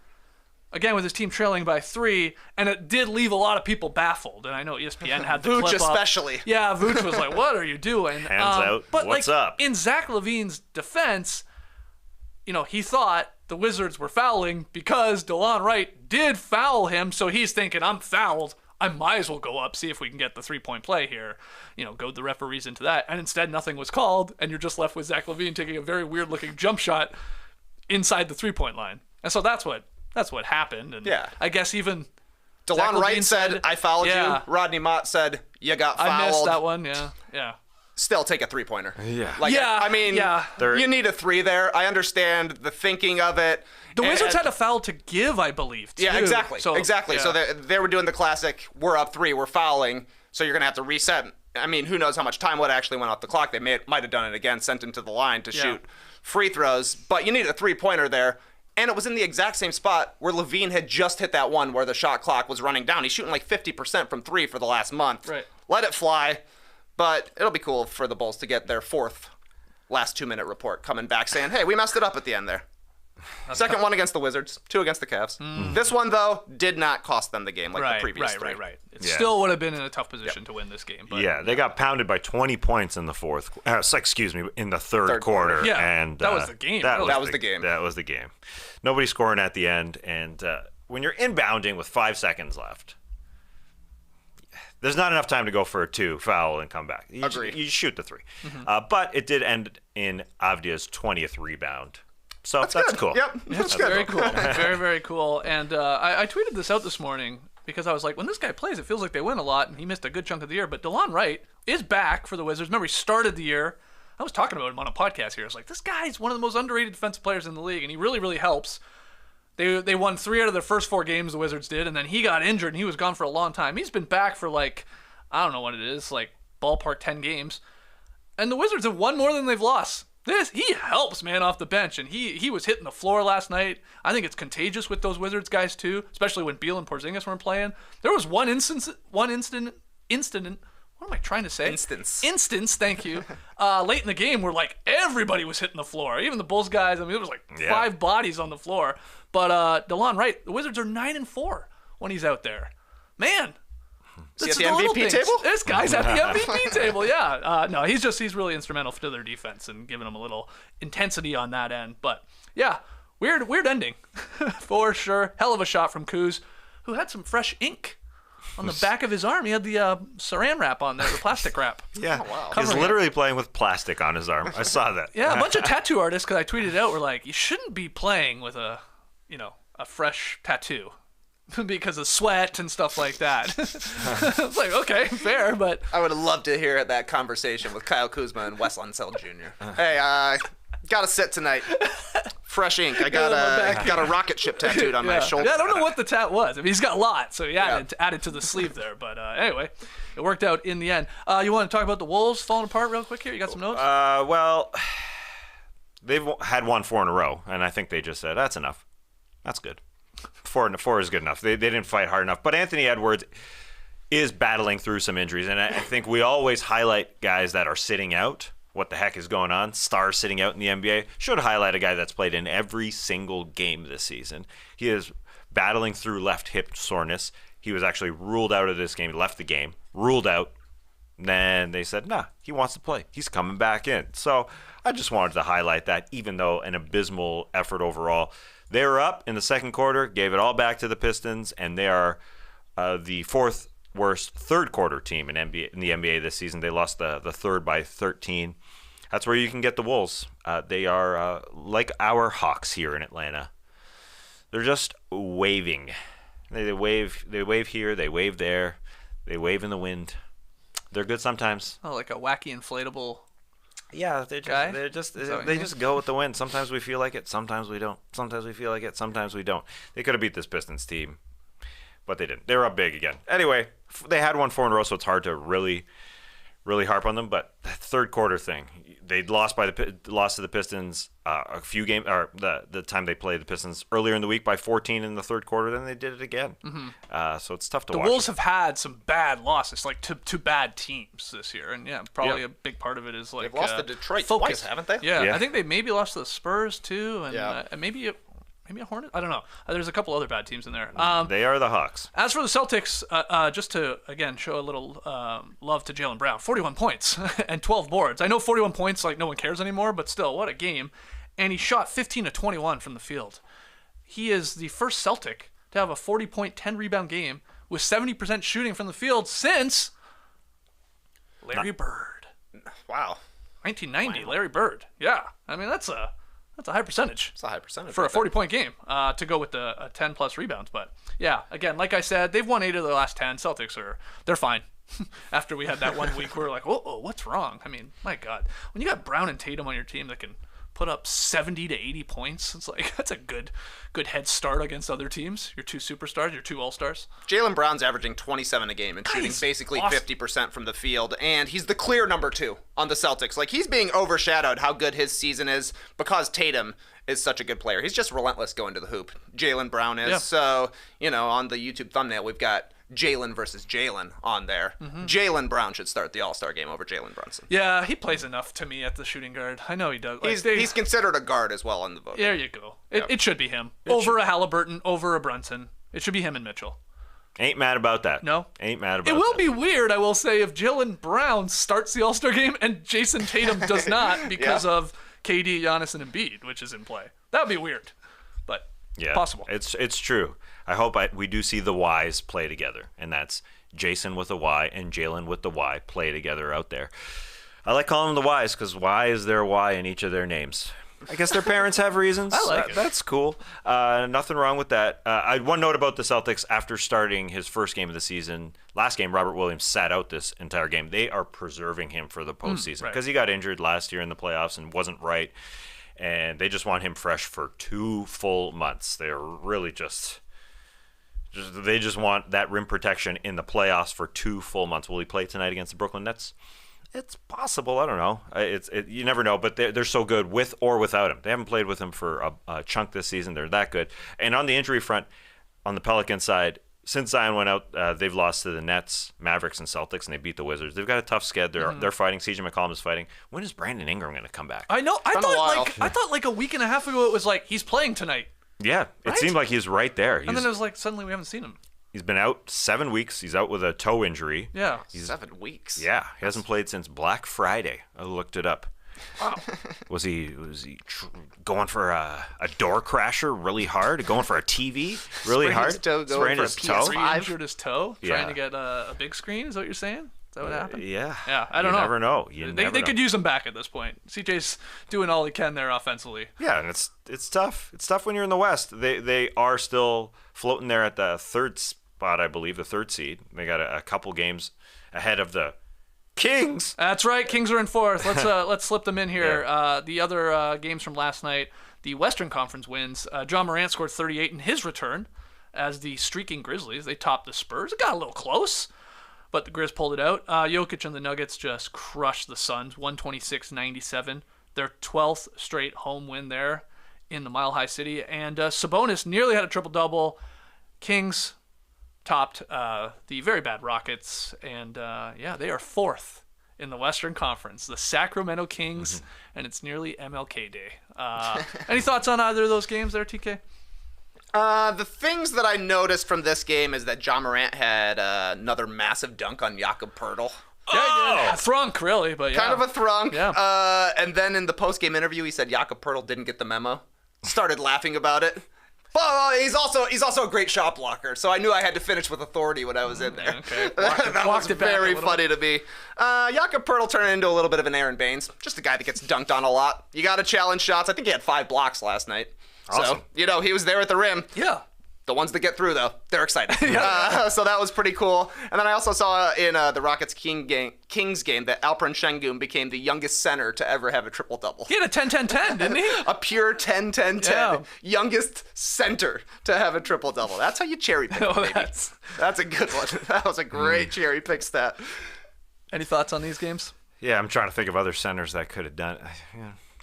[SPEAKER 2] again with his team trailing by 3, and it did leave a lot of people baffled. And I know ESPN had the
[SPEAKER 5] Vooch
[SPEAKER 2] clip up.
[SPEAKER 5] especially.
[SPEAKER 2] Yeah, Vooch was like, what are you doing?
[SPEAKER 3] Hands out.
[SPEAKER 2] But
[SPEAKER 3] What's up?
[SPEAKER 2] In Zach LaVine's defense, he thought the Wizards were fouling because DeLon Wright did foul him, so he's thinking, I'm fouled. I might as well go up, see if we can get the 3-point play here. Goad the referees into that. And instead, nothing was called, and you're just left with Zach LaVine taking a very weird-looking jump shot inside the 3-point line. And so that's what happened. And I guess even
[SPEAKER 5] DeLon Wright said, I fouled you. Rodney Mott said, you got fouled.
[SPEAKER 2] I missed that one, yeah.
[SPEAKER 5] Still take a 3-pointer.
[SPEAKER 3] Yeah.
[SPEAKER 5] You need a 3 there. I understand the thinking of it.
[SPEAKER 2] The Wizards had a foul to give, I believe, too.
[SPEAKER 5] Yeah, exactly.
[SPEAKER 2] So
[SPEAKER 5] they were doing the classic, we're up 3, we're fouling, so you're going to have to reset. I mean, who knows how much time would actually went off the clock. They might have done it again, sent him to the line to shoot free throws. But you need a 3-pointer there. And it was in the exact same spot where LaVine had just hit that one where the shot clock was running down. He's shooting like 50% from 3 for the last month.
[SPEAKER 2] Right.
[SPEAKER 5] Let it fly. But it'll be cool for the Bulls to get their 4th last 2-minute report coming back saying, hey, we messed it up at the end there. Second one against the Wizards, 2 against the Cavs. This one, though, did not cost them the game like the previous 3.
[SPEAKER 2] Right. It still would have been in a tough position to win this game. But,
[SPEAKER 3] they got pounded by 20 points in the in the third quarter.
[SPEAKER 2] Yeah,
[SPEAKER 3] and
[SPEAKER 2] that was the game.
[SPEAKER 5] That was the game.
[SPEAKER 3] That was the game. Nobody scoring at the end, and when you're inbounding with 5 seconds left, there's not enough time to go for a 2, foul, and come back. You shoot the 3. But it did end in Avdia's 20th rebound. So that's cool.
[SPEAKER 5] Yep. That's good.
[SPEAKER 2] Very cool. Very, very cool. And I tweeted this out this morning because I was like, when this guy plays, it feels like they win a lot, and he missed a good chunk of the year. But DeLon Wright is back for the Wizards. Remember, he started the year. I was talking about him on a podcast here. I was like, this guy's one of the most underrated defensive players in the league, and he really, really helps. They won 3 out of their first 4 games, the Wizards did, and then he got injured, and he was gone for a long time. He's been back for, I don't know what it is, ballpark 10 games. And the Wizards have won more than they've lost. He helps, man, off the bench, and he was hitting the floor last night. I think it's contagious with those Wizards guys too, especially when Beal and Porzingis weren't playing. There was one incident. What am I trying to say? Instance. Thank you. Late in the game, where like everybody was hitting the floor, even the Bulls guys. I mean, it was like 5 bodies on the floor. But DeLon Wright, the Wizards are 9-4 when he's out there. Man.
[SPEAKER 5] Is he at the MVP table?
[SPEAKER 2] This guy's at the MVP table, yeah. No, he's really instrumental to their defense and giving them a little intensity on that end. But yeah, weird ending for sure. Hell of a shot from Kuz, who had some fresh ink on the back of his arm. He had the saran wrap on there, the plastic wrap.
[SPEAKER 3] Yeah, he's literally playing with plastic on his arm. I saw that.
[SPEAKER 2] Yeah, a bunch of tattoo artists, because I tweeted it out, were like, you shouldn't be playing with a fresh tattoo. Because of sweat and stuff like that. It's like, okay, fair, but...
[SPEAKER 5] I would have loved to hear that conversation with Kyle Kuzma and Wes Unseld Jr. Hey, got to sit tonight. Fresh ink. I got a rocket ship tattooed on my shoulder.
[SPEAKER 2] Yeah, I don't know what the tat was. I mean, he's got a lot, so he added to the sleeve there. But anyway, it worked out in the end. You want to talk about the Wolves falling apart real quick here? You got some notes?
[SPEAKER 3] Well, they've had won 4 in a row, and I think they just said, that's enough. That's good. 4 is good enough. They didn't fight hard enough. But Anthony Edwards is battling through some injuries, and I think we always highlight guys that are sitting out. What the heck is going on? Stars sitting out in the NBA. Should highlight a guy that's played in every single game this season. He is battling through left hip soreness. He was actually ruled out of this game. He left the game, ruled out. Then they said, nah, he wants to play. He's coming back in. So I just wanted to highlight that, even though an abysmal effort overall. They were up in the second quarter, gave it all back to the Pistons, and they are the 4th worst third quarter team in the NBA this season. They lost the third by 13. That's where you can get the Wolves. They are like our Hawks here in Atlanta. They're just waving. They wave here, they wave there, they wave in the wind. They're good sometimes.
[SPEAKER 2] Oh, like a wacky inflatable.
[SPEAKER 3] Yeah, they just go with the wind. Sometimes we feel like it, sometimes we don't. Sometimes we feel like it, sometimes we don't. They could have beat this Pistons team, but they didn't. They were up big again. Anyway, they had won 4 in a row, so it's hard to really harp on them. But that third quarter thing, they lost to the Pistons a few games, or the time they played the Pistons earlier in the week by 14 in the third quarter. Then they did it again. Mm-hmm. So it's tough to watch.
[SPEAKER 2] The Wolves have had some bad losses, like to bad teams this year, and probably a big part of it is like
[SPEAKER 5] they've lost to Detroit
[SPEAKER 2] focus.
[SPEAKER 5] Twice, haven't they?
[SPEAKER 2] Yeah, I think they maybe lost to the Spurs too, and maybe a Hornet. I don't know. There's a couple other bad teams in there.
[SPEAKER 3] They are the Hawks.
[SPEAKER 2] As for the Celtics, just to again show a little love to Jaylen Brown, 41 points and 12 boards. I know 41 points, like no one cares anymore, but still, what a game! And he shot 15 to 21 from the field. He is the first Celtic to have a 40-point, 10-rebound game with 70% shooting from the field since Larry Bird.
[SPEAKER 5] Wow.
[SPEAKER 2] 1990, Larry Bird. Yeah, I mean that's a high percentage.
[SPEAKER 5] It's a high percentage
[SPEAKER 2] for a 40-point game to go with the 10-plus rebounds. But yeah, again, like I said, they've won 8 of the last 10. Celtics they're fine. After we had that 1 week, we were like, oh, what's wrong? I mean, my God, when you got Brown and Tatum on your team that can put up 70 to 80 points, it's like that's a good head start against other teams. Your 2 superstars, your 2 all-stars.
[SPEAKER 5] Jaylen Brown's averaging 27 a game and shooting basically awesome. 50% from the field, and he's the clear number 2 on the Celtics. Like, he's being overshadowed how good his season is because Tatum is such a good player. He's just relentless going to the hoop. Jaylen Brown is. Yeah. So, on the YouTube thumbnail, we've got Jaylen versus Jaylen on there. Mm-hmm. Jaylen Brown should start the All-Star game over Jalen Brunson.
[SPEAKER 2] Yeah, he plays enough to me at the shooting guard. I know he does. Like,
[SPEAKER 5] he's considered a guard as well on the vote.
[SPEAKER 2] There you go. It should be him. A Haliburton, over a Brunson. It should be him and Mitchell.
[SPEAKER 3] Ain't mad about that.
[SPEAKER 2] No?
[SPEAKER 3] Ain't mad about that.
[SPEAKER 2] It will be weird, I will say, if Jaylen Brown starts the All-Star game and Jason Tatum does not because of KD, Giannis, and Embiid, which is in play. That would be weird, but possible.
[SPEAKER 3] It's true. I hope we do see the Ys play together, and that's Jason with a Y and Jalen with the Y play together out there. I like calling them the Ys because why is there a Y in each of their names? I guess their parents have reasons.
[SPEAKER 2] I like it.
[SPEAKER 3] That's cool. Nothing wrong with that. I had one note about the Celtics after starting his first game of the season. Last game, Robert Williams sat out this entire game. They are preserving him for the postseason because he got injured last year in the playoffs and wasn't right. And they just want him fresh for 2 full months. They're really they just want that rim protection in the playoffs for 2 full months. Will he play tonight against the Brooklyn Nets? It's possible. I don't know. You never know, but they're so good with or without him. They haven't played with him for a chunk this season. They're that good. And on the injury front, on the Pelicans side, since Zion went out, they've lost to the Nets, Mavericks, and Celtics, and they beat the Wizards. They've got a tough schedule. They're fighting. CJ McCollum is fighting. When is Brandon Ingram going to come back?
[SPEAKER 2] I know. I
[SPEAKER 5] been a while.
[SPEAKER 2] thought like a week and a half ago it was like he's playing tonight.
[SPEAKER 3] Yeah,
[SPEAKER 2] Right?
[SPEAKER 3] it seemed like he's right there.
[SPEAKER 2] And then it was like suddenly we haven't seen him.
[SPEAKER 3] He's been out 7 weeks. He's out with a toe injury.
[SPEAKER 2] Yeah.
[SPEAKER 5] 7 weeks.
[SPEAKER 3] Yeah, he hasn't played since Black Friday. I looked it up.
[SPEAKER 2] Wow.
[SPEAKER 3] Was he going for a door crasher really hard? Going for a TV really
[SPEAKER 5] Sprained
[SPEAKER 3] hard?
[SPEAKER 5] his toe, going
[SPEAKER 3] Sprained
[SPEAKER 5] for a
[SPEAKER 3] his toe?
[SPEAKER 5] PS5.
[SPEAKER 2] Re-injured his toe,
[SPEAKER 3] Yeah.
[SPEAKER 2] trying to get a big screen. Is that what you're saying? Is that what happened?
[SPEAKER 3] Yeah.
[SPEAKER 2] Yeah, I don't know.
[SPEAKER 3] You never know. You
[SPEAKER 2] They
[SPEAKER 3] never know.
[SPEAKER 2] could use him back at this point. CJ's doing all he can there offensively.
[SPEAKER 3] Yeah, and it's tough. It's tough when you're in the West. They are still floating there at the third spot, I believe, the third seed. They got a couple games ahead of the Kings.
[SPEAKER 2] That's right. Kings are in fourth. Let's slip them in here. The other games from last night, the Western Conference wins. John Morant scored 38 in his return as the streaking Grizzlies. They topped the Spurs. It got a little close, but the Grizz pulled it out. Jokic and the Nuggets just crushed the Suns, 126-97. Their 12th straight home win there in the Mile High City. And Sabonis nearly had a triple-double. Kings topped the very bad Rockets, and they are fourth in the Western Conference, the Sacramento Kings, and it's nearly MLK Day. Any thoughts on either of those games there, TK?
[SPEAKER 5] The things that I noticed from this game is that John Morant had another massive dunk on Jakob Poeltl.
[SPEAKER 2] Yeah, thrunk, really, but yeah.
[SPEAKER 5] Kind of a thrunk.
[SPEAKER 2] Yeah.
[SPEAKER 5] And then in the post-game interview, he said Jakob Poeltl didn't get the memo. Started laughing about it. But he's also a great shot blocker, so I knew I had to finish with authority when I was in there.
[SPEAKER 2] Okay.
[SPEAKER 5] That was
[SPEAKER 2] it back
[SPEAKER 5] very
[SPEAKER 2] a little
[SPEAKER 5] funny to me. Jakob Poeltl turned into a little bit of an Aaron Baines, just a guy that gets dunked on a lot. You got to challenge shots. I think he had 5 blocks last night.
[SPEAKER 3] Awesome.
[SPEAKER 5] So, he was there at the rim.
[SPEAKER 2] Yeah.
[SPEAKER 5] The ones that get through, though, they're excited. So that was pretty cool. And then I also saw in the Rockets-Kings game that Alperen Şengün became the youngest center to ever have a triple-double.
[SPEAKER 2] He had a 10-10-10, didn't he?
[SPEAKER 5] A pure 10-10-10.
[SPEAKER 2] Yeah.
[SPEAKER 5] Youngest center to have a triple-double. That's how you cherry pick, baby. That's a good one. That was a great cherry pick stat.
[SPEAKER 2] Any thoughts on these games?
[SPEAKER 3] Yeah, I'm trying to think of other centers that could have done it.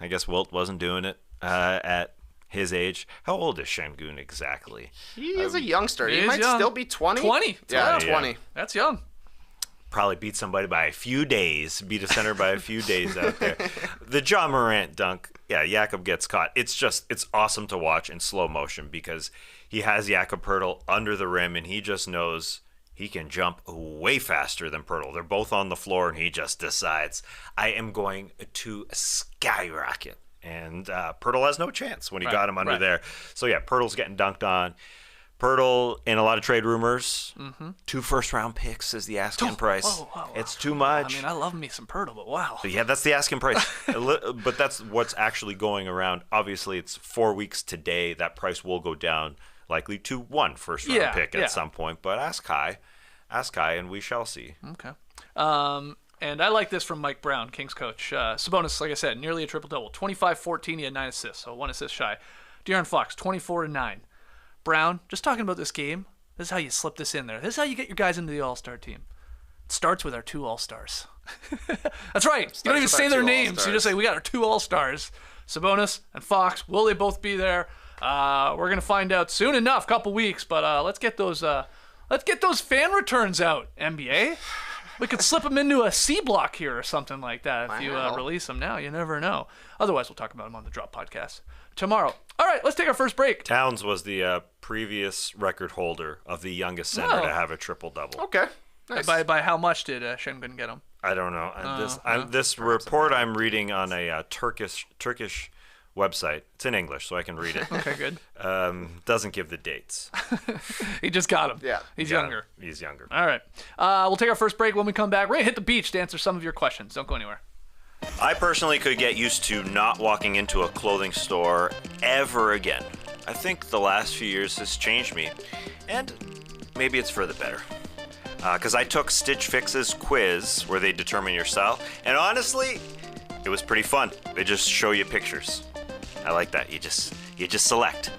[SPEAKER 3] I guess Wilt wasn't doing it at his age. How old is Şengün exactly?
[SPEAKER 5] He is a youngster. He
[SPEAKER 2] is
[SPEAKER 5] might
[SPEAKER 2] young.
[SPEAKER 5] still be 20.
[SPEAKER 2] 20.
[SPEAKER 5] Yeah,
[SPEAKER 2] Yeah.
[SPEAKER 5] 20.
[SPEAKER 2] That's young.
[SPEAKER 3] Probably beat somebody by a few days. Beat a center by a few days out there. The John Morant dunk, yeah, Jakob gets caught. It's awesome to watch in slow motion because he has Jakob Poeltl under the rim and he just knows he can jump way faster than Poeltl. They're both on the floor and he just decides, I am going to skyrocket. And Poeltl has no chance when he got him under there. So, yeah, Poeltl's getting dunked on. Poeltl, in a lot of trade rumors, 2 first-round picks is the asking price.
[SPEAKER 2] Whoa.
[SPEAKER 3] It's too much.
[SPEAKER 2] I mean, I love me some Poeltl, but wow.
[SPEAKER 3] But yeah, that's the asking price. But that's what's actually going around. Obviously, it's 4 weeks today. That price will go down likely to 1 first-round pick at some point. But ask high, and we shall see.
[SPEAKER 2] Okay. And I like this from Mike Brown, Kings coach. Sabonis, like I said, nearly a triple-double. 25-14, he had 9 assists, so 1 assist shy. De'Aaron Fox, 24-9. Brown, just talking about this game, this is how you slip this in there. This is how you get your guys into the All-Star team. It starts with our 2 All-Stars. That's right. You don't even say their names. You just say, we got our 2 All-Stars. Sabonis and Fox, will they both be there? We're going to find out soon enough, couple weeks, but let's get those fan returns out, NBA. We could slip them into a C block here or something like that if you release them now. You never know. Otherwise, we'll talk about them on the Drop Podcast tomorrow. All right, let's take our first break.
[SPEAKER 3] Towns was the previous record holder of the youngest center to have a triple-double.
[SPEAKER 5] Okay. Nice.
[SPEAKER 2] By how much did Şengün get him?
[SPEAKER 3] I don't know. This report I'm reading on a Turkish website. It's in English, so I can read it.
[SPEAKER 2] Okay, good.
[SPEAKER 3] Doesn't give the dates.
[SPEAKER 2] He just got him.
[SPEAKER 5] Yeah.
[SPEAKER 2] He's younger.
[SPEAKER 3] He's younger.
[SPEAKER 2] All right. We'll take our first break. When we come back, we're going to hit the beach to answer some of your questions. Don't go anywhere.
[SPEAKER 3] I personally could get used to not walking into a clothing store ever again. I think the last few years has changed me, and maybe it's for the better. Because I took Stitch Fix's quiz where they determine your style, and honestly, it was pretty fun. They just show you pictures. I like that. You just select.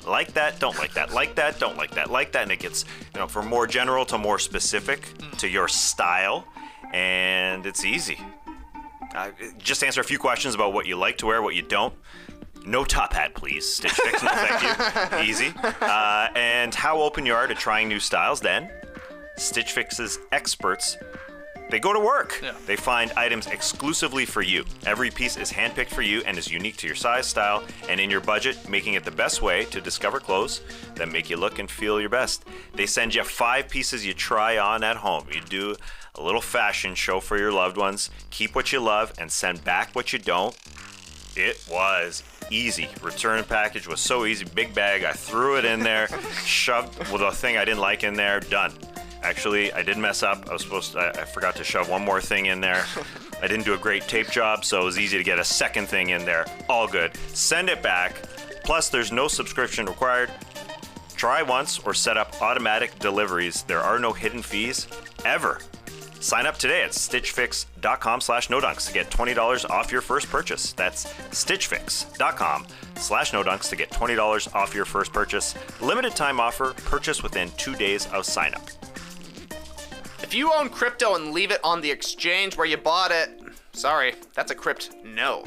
[SPEAKER 3] Like that, don't like that. Like that, don't like that. Like that, and it gets, from more general to more specific to your style. and it's easy. Just answer a few questions about what you like to wear, what you don't. No top hat, please. Stitch Fix, no thank you. Easy. And how open you are to trying new styles. Then, Stitch Fix's experts, they go to work.
[SPEAKER 2] Yeah.
[SPEAKER 3] They find items exclusively for you. Every piece is handpicked for you and is unique to your size, style, and in your budget, making it the best way to discover clothes that make you look and feel your best. They send you 5 pieces you try on at home. You do a little fashion show for your loved ones. Keep what you love and send back what you don't. It was easy. Return package was so easy. Big bag. I threw it in there, shoved with a thing I didn't like in there. Done. Actually, I did mess up. I forgot to shove one more thing in there. I didn't do a great tape job, so it was easy to get a second thing in there. All good. Send it back. Plus, there's no subscription required. Try once or set up automatic deliveries. There are no hidden fees ever. Sign up today at stitchfix.com/nodunks to get $20 off your first purchase. That's stitchfix.com/nodunks to get $20 off your first purchase. Limited time offer. Purchase within 2 days of sign up.
[SPEAKER 5] If you own crypto and leave it on the exchange where you bought it, sorry, that's a crypt no.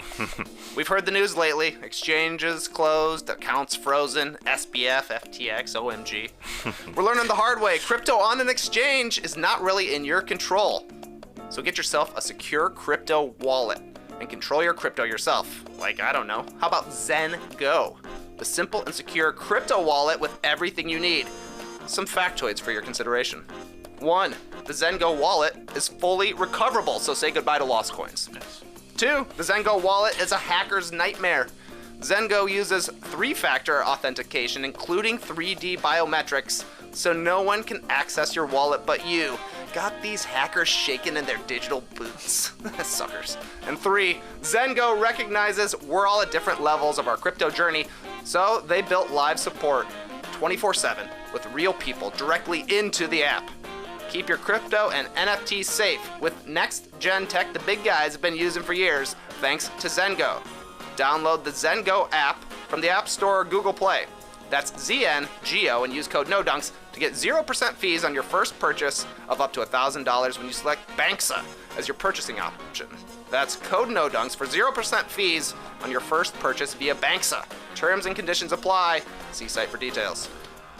[SPEAKER 5] We've heard the news lately. Exchanges closed, accounts frozen, SBF, FTX, OMG. We're learning the hard way. Crypto on an exchange is not really in your control. So get yourself a secure crypto wallet and control your crypto yourself. Like, I don't know, how about ZenGo? The simple and secure crypto wallet with everything you need. Some factoids for your consideration. 1. The ZenGo wallet is fully recoverable, so say goodbye to lost coins.
[SPEAKER 2] Yes.
[SPEAKER 5] 2. The ZenGo wallet is a hacker's nightmare. ZenGo uses 3-factor authentication, including 3D biometrics, so no one can access your wallet but you. Got these hackers shaking in their digital boots. Suckers. And 3. ZenGo recognizes we're all at different levels of our crypto journey, so they built live support 24/7 with real people directly into the app. Keep your crypto and NFTs safe with next-gen tech the big guys have been using for years, thanks to ZenGo. Download the ZenGo app from the App Store or Google Play. That's ZNGO and use code NODUNKS to get 0% fees on your first purchase of up to $1,000 when you select Banksa as your purchasing option. That's code NODUNKS for 0% fees on your first purchase via Banksa. Terms and conditions apply. See site for details.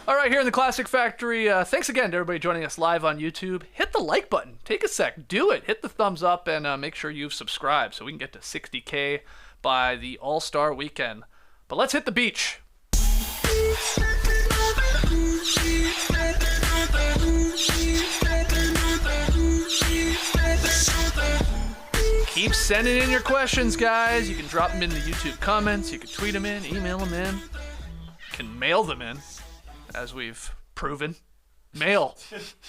[SPEAKER 2] All right, here in the Classic Factory, thanks again to everybody joining us live on YouTube. Hit the like button. Take a sec. Do it. Hit the thumbs up and make sure you've subscribed so we can get to 60K by the All-Star Weekend. But let's hit the beach. Keep sending in your questions, guys. You can drop them in the YouTube comments. You can tweet them in, email them in. You can mail them in. As we've proven, mail,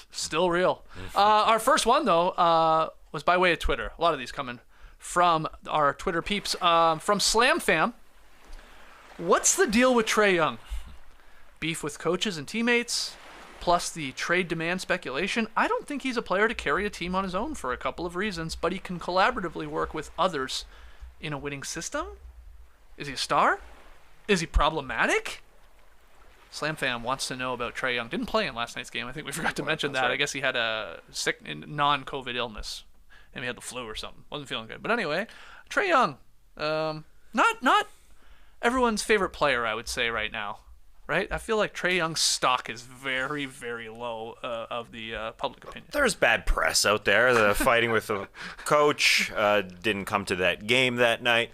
[SPEAKER 2] still real. Our first one, though, was by way of Twitter. A lot of these coming from our Twitter peeps. From Slam Fam. What's the deal with Trae Young? Beef with coaches and teammates, plus the trade demand speculation. I don't think he's a player to carry a team on his own for a couple of reasons, but he can collaboratively work with others in a winning system. Is he a star? Is he problematic? Slam Fam wants to know about Trae Young. Didn't play in last night's game. I think we forgot to mention that. Right. I guess he had a sick, non-COVID illness. Maybe he had the flu or something. Wasn't feeling good. But anyway, Trae Young, not everyone's favorite player, I would say, right now. Right? I feel like Trae Young's stock is very, very low of the public opinion.
[SPEAKER 3] There's bad press out there. The fighting with the coach didn't come to that game that night.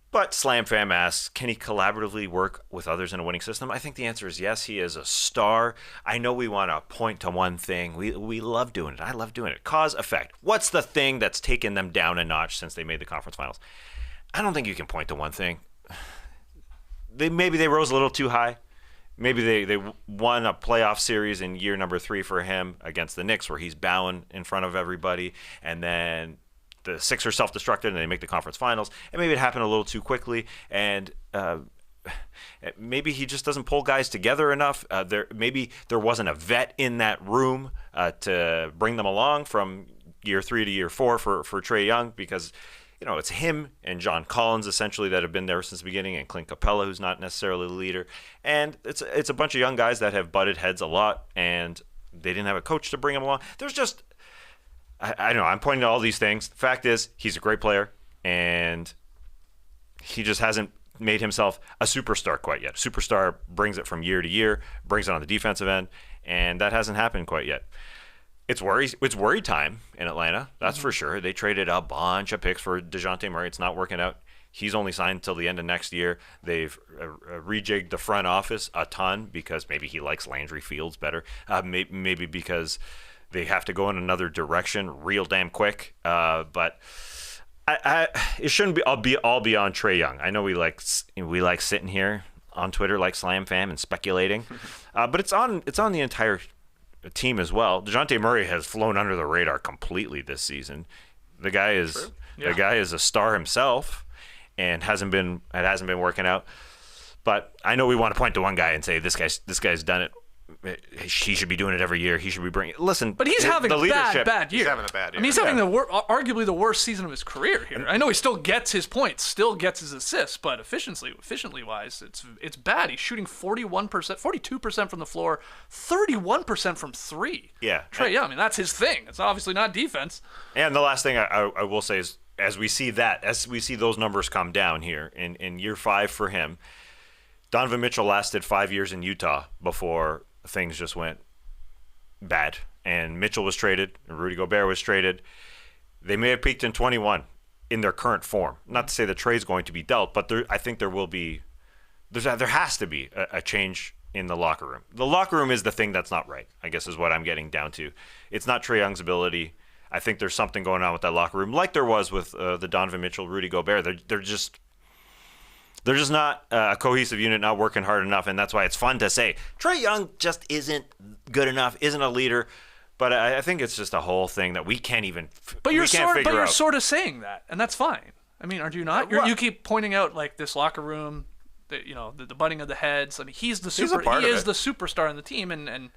[SPEAKER 3] But Slam Fam asks, can he collaboratively work with others in a winning system? I think the answer is yes. He is a star. I know we want to point to one thing. We love doing it. I love doing it. Cause, effect. What's the thing that's taken them down a notch since they made the conference finals? I don't think you can point to one thing. Maybe they rose a little too high. Maybe they won a playoff series in year number 3 for him against the Knicks where he's bowing in front of everybody, and then the Sixers self-destructed and they make the conference finals, and maybe it happened a little too quickly, and maybe he just doesn't pull guys together enough. Maybe there wasn't a vet in that room to bring them along from year 3 to year 4 for Trae Young, because it's him and John Collins essentially that have been there since the beginning, and Clint Capella, who's not necessarily the leader, and it's a bunch of young guys that have butted heads a lot, and they didn't have a coach to bring them along. I know I'm pointing to all these things. The fact is, he's a great player, and he just hasn't made himself a superstar quite yet. Superstar brings it from year to year, brings it on the defensive end, and that hasn't happened quite yet. It's worry time in Atlanta, that's for sure. They traded a bunch of picks for DeJounte Murray. It's not working out. He's only signed until the end of next year. They've rejigged the front office a ton because maybe he likes Landry Fields better. Maybe because they have to go in another direction real damn quick. But it shouldn't be all be on Trae Young. I know we like sitting here on Twitter like Slam Fam and speculating, but it's on the entire team as well. DeJounte Murray has flown under the radar completely this season. The guy is a star himself, and it hasn't been working out. But I know we want to point to one guy and say this guy's done it. He should be doing it every year. He should be bringing. Listen,
[SPEAKER 2] but he's having a bad year.
[SPEAKER 5] He's having a bad year.
[SPEAKER 2] I mean, he's having arguably the worst season of his career here. I know he still gets his points, still gets his assists, but efficiently wise, it's bad. He's shooting 41%, 42% from the floor, 31% from three.
[SPEAKER 3] Yeah,
[SPEAKER 2] Trae Young. I mean, that's his thing. It's obviously not defense.
[SPEAKER 3] And the last thing I will say is, as we see those numbers come down here in year 5 for him, Donovan Mitchell lasted 5 years in Utah before things just went bad. And Mitchell was traded, and Rudy Gobert was traded. They may have peaked in 21 in their current form. Not to say that Trey's going to be dealt, but I think there has to be a change in the locker room. The locker room is the thing that's not right, I guess is what I'm getting down to. It's not Trae Young's ability. I think there's something going on with that locker room, like there was with the Donovan Mitchell, Rudy Gobert. They're just not a cohesive unit, not working hard enough, and that's why it's fun to say Trae Young just isn't good enough, isn't a leader. But I think it's just a whole thing that we can't even. But you're
[SPEAKER 2] sort of saying that, and that's fine. I mean, aren't you not? You keep pointing out like this locker room, the butting of the heads. I mean, he is the superstar in the team, and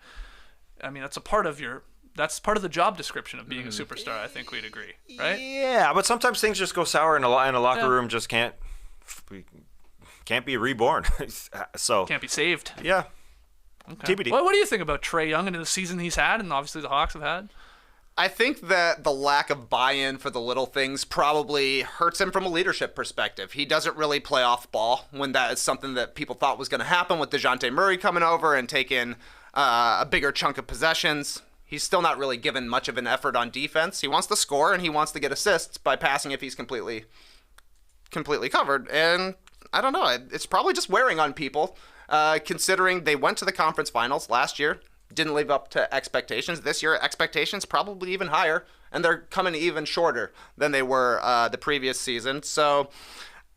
[SPEAKER 2] I mean that's part of the job description of being a superstar. I think we'd agree, right?
[SPEAKER 3] Yeah, but sometimes things just go sour in a locker room. Just can't be reborn. So
[SPEAKER 2] can't be saved.
[SPEAKER 3] Yeah.
[SPEAKER 2] Okay.
[SPEAKER 3] TBD.
[SPEAKER 2] What do you think about Trae Young and the season he's had, and obviously the Hawks have had?
[SPEAKER 5] I think that the lack of buy-in for the little things probably hurts him from a leadership perspective. He doesn't really play off ball when that is something that people thought was going to happen with DeJounte Murray coming over and taking a bigger chunk of possessions. He's still not really given much of an effort on defense. He wants to score, and he wants to get assists by passing if he's completely covered. And I don't know. It's probably just wearing on people, considering they went to the conference finals last year, didn't live up to expectations. This year, expectations probably even higher, and they're coming even shorter than they were the previous season. So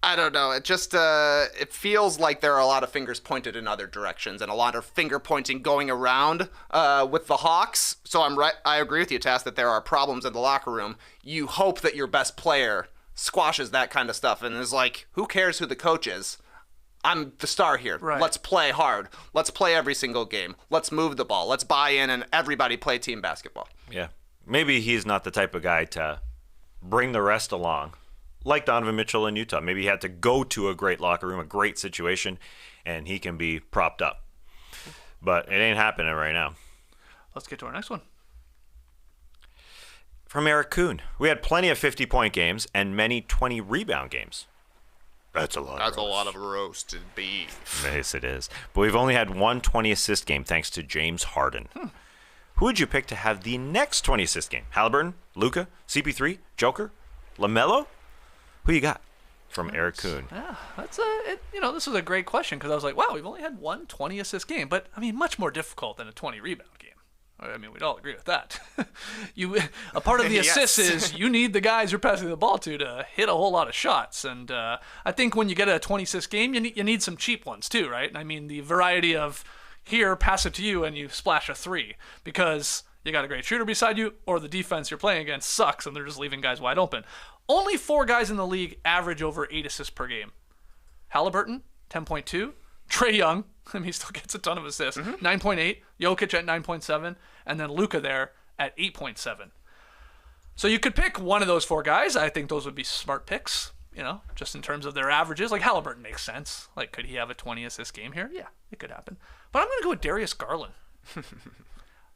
[SPEAKER 5] I don't know. It just it feels like there are a lot of fingers pointed in other directions and a lot of finger pointing going around with the Hawks. So I agree with you, Tass, that there are problems in the locker room. You hope that your best player squashes that kind of stuff and is like, who cares who the coach is? I'm the star here. Right. Let's play hard. Let's play every single game. Let's move the ball. Let's buy in and everybody play team basketball.
[SPEAKER 3] Yeah. Maybe he's not the type of guy to bring the rest along, like Donovan Mitchell in Utah. Maybe he had to go to a great locker room, a great situation, and he can be propped up. But it ain't happening right now.
[SPEAKER 2] Let's get to our next one.
[SPEAKER 3] From Eric Kuhn. We had plenty of 50-point games and many 20-rebound games. That's a lot
[SPEAKER 5] of roasted beef.
[SPEAKER 3] Yes, it is. But we've only had one 20-assist game thanks to James Harden. Who would you pick to have the next 20-assist game? Haliburton, Luka, CP3, Joker, LaMelo? Who you got? From Eric Kuhn.
[SPEAKER 2] Yeah, this was a great question because I was like, wow, we've only had one 20-assist game, but I mean, much more difficult than a 20-rebound game. I mean, we'd all agree with that. A part of the assist is you need the guys you're passing the ball to hit a whole lot of shots. And I think when you get a 20-assist game, you need some cheap ones too, right? I mean, the variety of here, pass it to you, and you splash a three because you got a great shooter beside you, or the defense you're playing against sucks and they're just leaving guys wide open. Only 4 guys in the league average over 8 assists per game. Haliburton, 10.2. Trae Young, he still gets a ton of assists, 9.8. Jokic at 9.7. And then Luka there at 8.7. So you could pick one of those 4 guys. I think those would be smart picks, just in terms of their averages. Like Haliburton makes sense. Like, could he have a 20-assist game here? Yeah, it could happen. But I'm going to go with Darius Garland.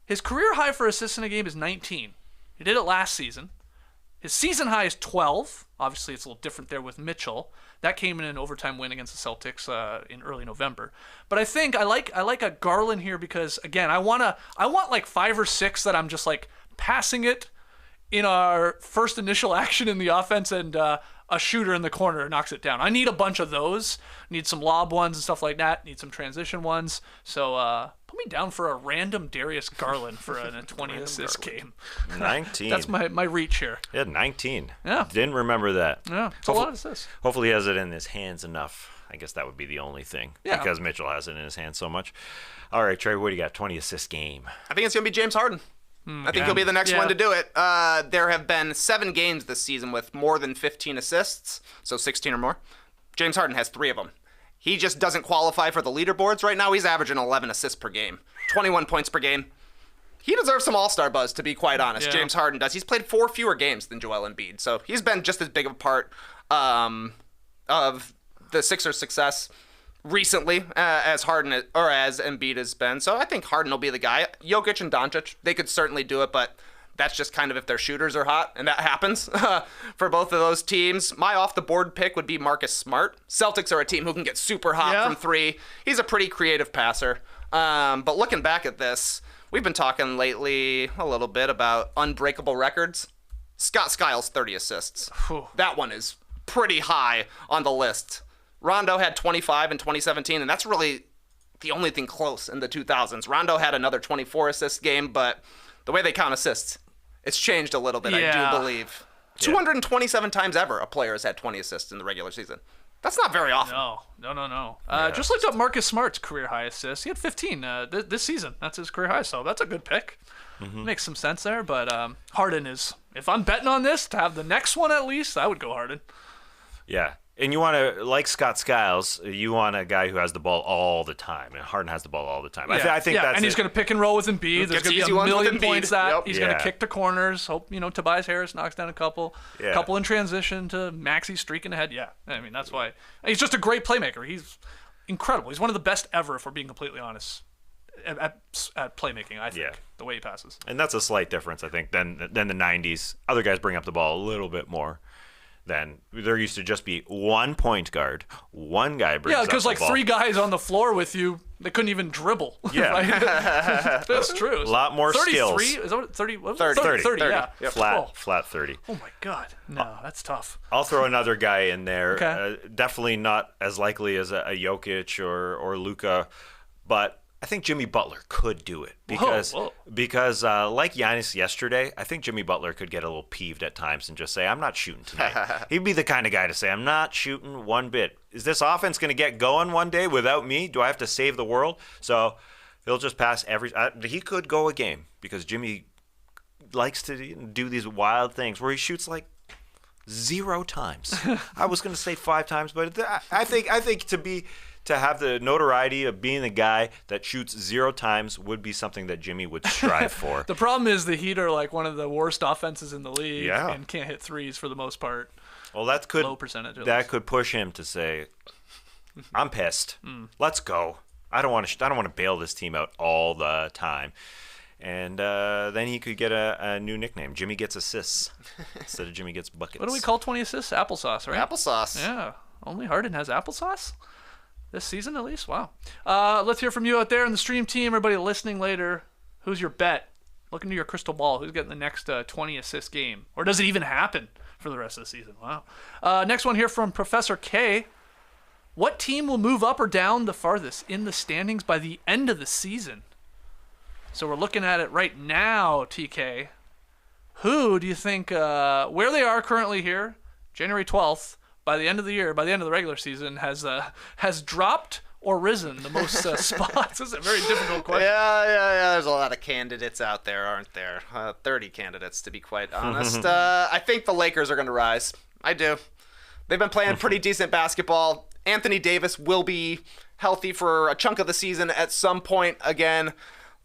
[SPEAKER 2] His career high for assists in a game is 19. He did it last season. His season high is 12. Obviously, it's a little different there with Mitchell. That came in an overtime win against the Celtics in early November. But I think I like a Garland here because, again, I want like 5 or 6 that I'm just like passing it in our first initial action in the offense, and a shooter in the corner knocks it down. I need a bunch of those. Need some lob ones and stuff like that. Need some transition ones. So put me down for a random Darius Garland for a 20 assist game.
[SPEAKER 3] 19.
[SPEAKER 2] That's my reach here.
[SPEAKER 3] Yeah, 19.
[SPEAKER 2] Yeah.
[SPEAKER 3] Didn't remember that.
[SPEAKER 2] Yeah, it's a lot of assists.
[SPEAKER 3] Hopefully he has it in his hands enough. I guess that would be the only thing.
[SPEAKER 2] Yeah.
[SPEAKER 3] Because Mitchell has it in his hands so much. All right, Trey, what do you got? 20 assist game.
[SPEAKER 5] I think it's going to be James Harden. I think he'll be the next one to do it. There have been 7 games this season with more than 15 assists, so 16 or more. James Harden has 3 of them. He just doesn't qualify for the leaderboards right now. He's averaging 11 assists per game, 21 points per game. He deserves some all-star buzz, to be quite honest.
[SPEAKER 2] Yeah.
[SPEAKER 5] James Harden does. He's played 4 fewer games than Joel Embiid, so he's been just as big of a part of the Sixers' success recently as Harden or as Embiid has been. So I think Harden will be the guy. Jokic and Doncic, they could certainly do it, but that's just kind of if their shooters are hot, and that happens for both of those teams. My off-the-board pick would be Marcus Smart. Celtics are a team who can get super hot from 3. He's a pretty creative passer. But looking back at this, we've been talking lately a little bit about unbreakable records. Scott Skiles, 30 assists. That one is pretty high on the list. Rondo had 25 in 2017, and that's really the only thing close in the 2000s. Rondo had another 24 assist game, but the way they count assists, it's changed a little bit, I do believe. 227 times ever a player has had 20 assists in the regular season. That's not very often.
[SPEAKER 2] No. Just looked up Marcus Smart's career high assists. He had 15 this season. That's his career high, so that's a good pick. Makes some sense there, but Harden is, if I'm betting on this to have the next one at least, I would go Harden.
[SPEAKER 3] Yeah. And you want to, like Scott Skiles, you want a guy who has the ball all the time. And Harden has the ball all the time. I think that's
[SPEAKER 2] and he's going to pick and roll with Embiid. There's going to be a million points that he's going to kick to corners. Hope, Tobias Harris knocks down a couple. Couple in transition to Maxey streaking ahead. Yeah, I mean, that's why. He's just a great playmaker. He's incredible. He's one of the best ever, if we're being completely honest, at playmaking, I think, the way he passes.
[SPEAKER 3] And that's a slight difference, I think, than the 90s. Other guys bring up the ball a little bit more. Then there used to just be one point guard, one guy brings up the ball.
[SPEAKER 2] Yeah, because 3 guys on the floor with you, they couldn't even dribble.
[SPEAKER 3] Yeah.
[SPEAKER 2] Right? That's true.
[SPEAKER 3] A lot more
[SPEAKER 2] 33?
[SPEAKER 3] skills.
[SPEAKER 2] Is that what, 30? What was
[SPEAKER 3] 30.
[SPEAKER 2] 30, yeah.
[SPEAKER 3] Yep. Flat 30.
[SPEAKER 2] Oh, my God. No, that's tough.
[SPEAKER 3] I'll throw another guy in there.
[SPEAKER 2] Okay.
[SPEAKER 3] Definitely not as likely as a Jokic or Luka, but I think Jimmy Butler could do it because like Giannis yesterday, I think Jimmy Butler could get a little peeved at times and just say, I'm not shooting tonight. He'd be the kind of guy to say, I'm not shooting one bit. Is this offense going to get going one day without me? Do I have to save the world? So he'll just pass he could go a game because Jimmy likes to do these wild things where he shoots like 0 times. I was going to say 5 times, but I think to have the notoriety of being the guy that shoots 0 times would be something that Jimmy would strive for.
[SPEAKER 2] The problem is the Heat are like one of the worst offenses in the league and can't hit threes for the most part.
[SPEAKER 3] Well, that could
[SPEAKER 2] low percentage.
[SPEAKER 3] That could push him to say, "I'm pissed. Let's go. I don't want to bail this team out all the time." And then he could get a new nickname. Jimmy gets assists instead of Jimmy gets buckets.
[SPEAKER 2] What do we call 20 assists? Applesauce, right?
[SPEAKER 5] Applesauce.
[SPEAKER 2] Yeah. Only Harden has applesauce? This season, at least? Wow. Let's hear from you out there in the stream team. Everybody listening later, who's your bet? Look into your crystal ball. Who's getting the next 20 assist game? Or does it even happen for the rest of the season? Wow. Next one here from Professor K. What team will move up or down the farthest in the standings by the end of the season? So we're looking at it right now, TK. Who do you think, where they are currently here, January 12th, by the end of the year, by the end of the regular season, has dropped or risen the most spots? This is a very difficult question.
[SPEAKER 5] Yeah. There's a lot of candidates out there, aren't there? 30 candidates, to be quite honest. I think the Lakers are going to rise. I do. They've been playing pretty decent basketball. Anthony Davis will be healthy for a chunk of the season at some point again.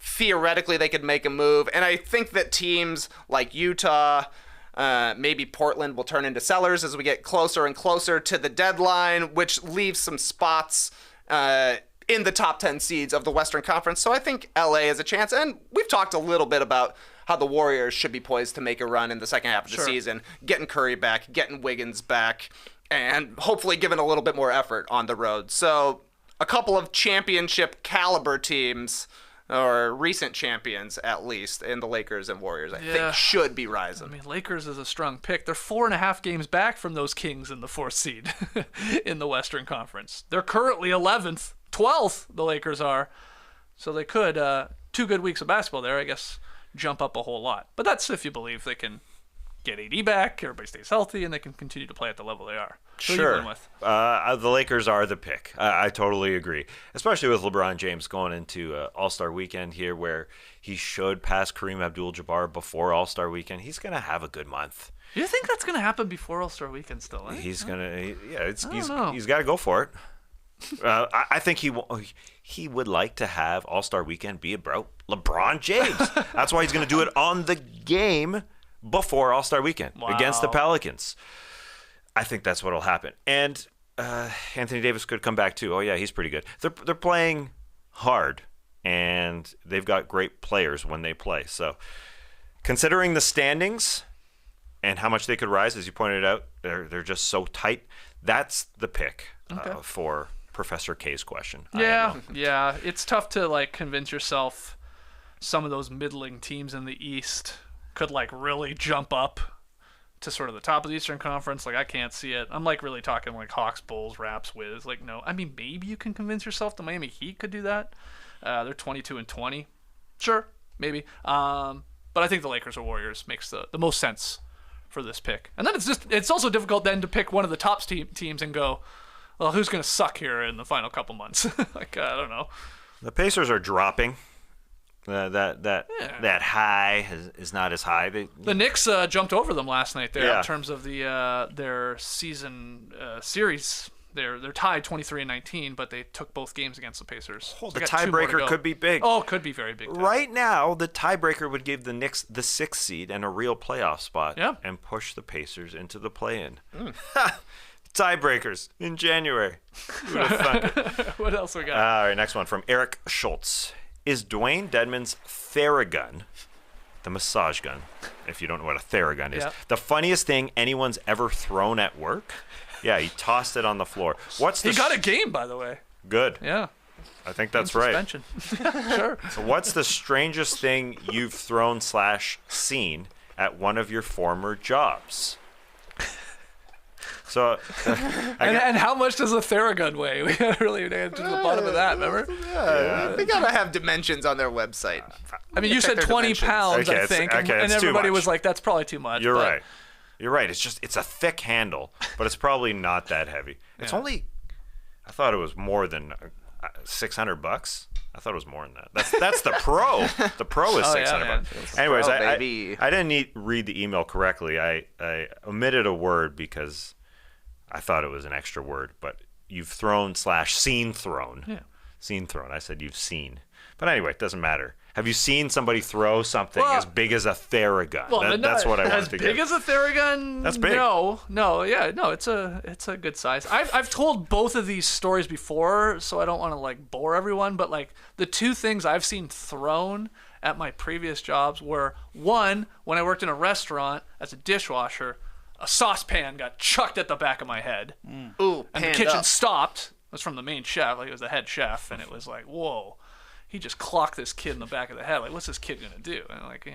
[SPEAKER 5] Theoretically, they could make a move. And I think that teams like Utah, maybe Portland will turn into sellers as we get closer and closer to the deadline, which leaves some spots in the top 10 seeds of the Western Conference. So I think LA has a chance. And we've talked a little bit about how the Warriors should be poised to make a run in the second half of the season, getting Curry back, getting Wiggins back, and hopefully giving a little bit more effort on the road. So a couple of championship caliber teams, or recent champions at least, in the Lakers and Warriors, I think should be rising.
[SPEAKER 2] I mean, Lakers is a strong pick. They're 4.5 games back from those Kings in the 4th seed in the Western Conference. They're currently 11th, 12th, the Lakers are. So they could, 2 good weeks of basketball there, I guess, jump up a whole lot. But that's if you believe they can get AD back, everybody stays healthy, and they can continue to play at the level they are. Who
[SPEAKER 3] Sure.
[SPEAKER 2] are you going with?
[SPEAKER 3] The Lakers are the pick. I totally agree, especially with LeBron James going into All-Star Weekend here, where he should pass Kareem Abdul-Jabbar before All-Star Weekend. He's going to have a good month.
[SPEAKER 2] Do you think that's going to happen before All-Star Weekend still? Eh?
[SPEAKER 3] He's going to, he's
[SPEAKER 2] know.
[SPEAKER 3] got to go for it. I think he would like to have All-Star Weekend be about LeBron James. That's why he's going to do it on the game before All-Star Weekend against the Pelicans. I think that's what'll happen. And Anthony Davis could come back too. Oh yeah, he's pretty good. They're playing hard, and they've got great players when they play. So, considering the standings and how much they could rise, as you pointed out, they're just so tight. That's the pick for Professor K's question.
[SPEAKER 2] Yeah. It's tough to like convince yourself some of those middling teams in the East could like really jump up to sort of the top of the Eastern Conference. Like, I can't see it. I'm like really talking like Hawks, Bulls, Raps, Wiz. Like, no. I mean, maybe you can convince yourself the Miami Heat could do that. They're 22-20. Sure, maybe. But I think the Lakers or Warriors makes the most sense for this pick. And then it's also difficult then to pick one of the top teams and go, well, who's going to suck here in the final couple months? Like, I don't know.
[SPEAKER 3] The Pacers are dropping. That high is not as high.
[SPEAKER 2] The Knicks jumped over them last night there in terms of the their season series. They're tied 23-19, but they took both games against the Pacers.
[SPEAKER 3] The tiebreaker could be big.
[SPEAKER 2] Oh, it could be very big.
[SPEAKER 3] Right now, the tiebreaker would give the Knicks the 6th seed and a real playoff spot, and push the Pacers into the play-in. Tiebreakers in January. Who would have thunk it?
[SPEAKER 2] What else we got?
[SPEAKER 3] All right, next one from Eric Schultz. Is Dwayne Dedman's Theragun, the massage gun, if you don't know what a Theragun is, the funniest thing anyone's ever thrown at work? Yeah, he tossed it on the floor.
[SPEAKER 2] He got a game, by the way.
[SPEAKER 3] Good.
[SPEAKER 2] Yeah.
[SPEAKER 3] I think that's right.
[SPEAKER 2] Suspension. Sure.
[SPEAKER 3] So what's the strangest thing you've thrown/seen at one of your former jobs? So,
[SPEAKER 2] and how much does a Theragun weigh? We gotta really get to the bottom of that, remember?
[SPEAKER 5] Yeah. They gotta have dimensions on their website.
[SPEAKER 2] I mean, you said 20 pounds, I think, and everybody was like, that's probably too much.
[SPEAKER 3] You're right. You're right. It's a thick handle, but it's probably not that heavy. It's only, I thought it was more than $600. I thought it was more than that. That's the Pro. The Pro is $600. Anyways, I didn't read the email correctly. I omitted a word because I thought it was an extra word, but you've thrown/seen thrown. Yeah. Seen thrown. I said you've seen. But anyway, it doesn't matter. Have you seen somebody throw something as big as a Theragun?
[SPEAKER 2] Well,
[SPEAKER 3] that's what I wanted to get.
[SPEAKER 2] As big as a Theragun?
[SPEAKER 3] That's big.
[SPEAKER 2] No, it's a good size. I've told both of these stories before, so I don't want to like bore everyone, but like the two things I've seen thrown at my previous jobs were, one, when I worked in a restaurant as a dishwasher, a saucepan got chucked at the back of my head.
[SPEAKER 5] Ooh,
[SPEAKER 2] and the kitchen stopped. It was from the main chef, like it was the head chef, and it was like, whoa. He just clocked this kid in the back of the head. Like, what's this kid gonna do? And like,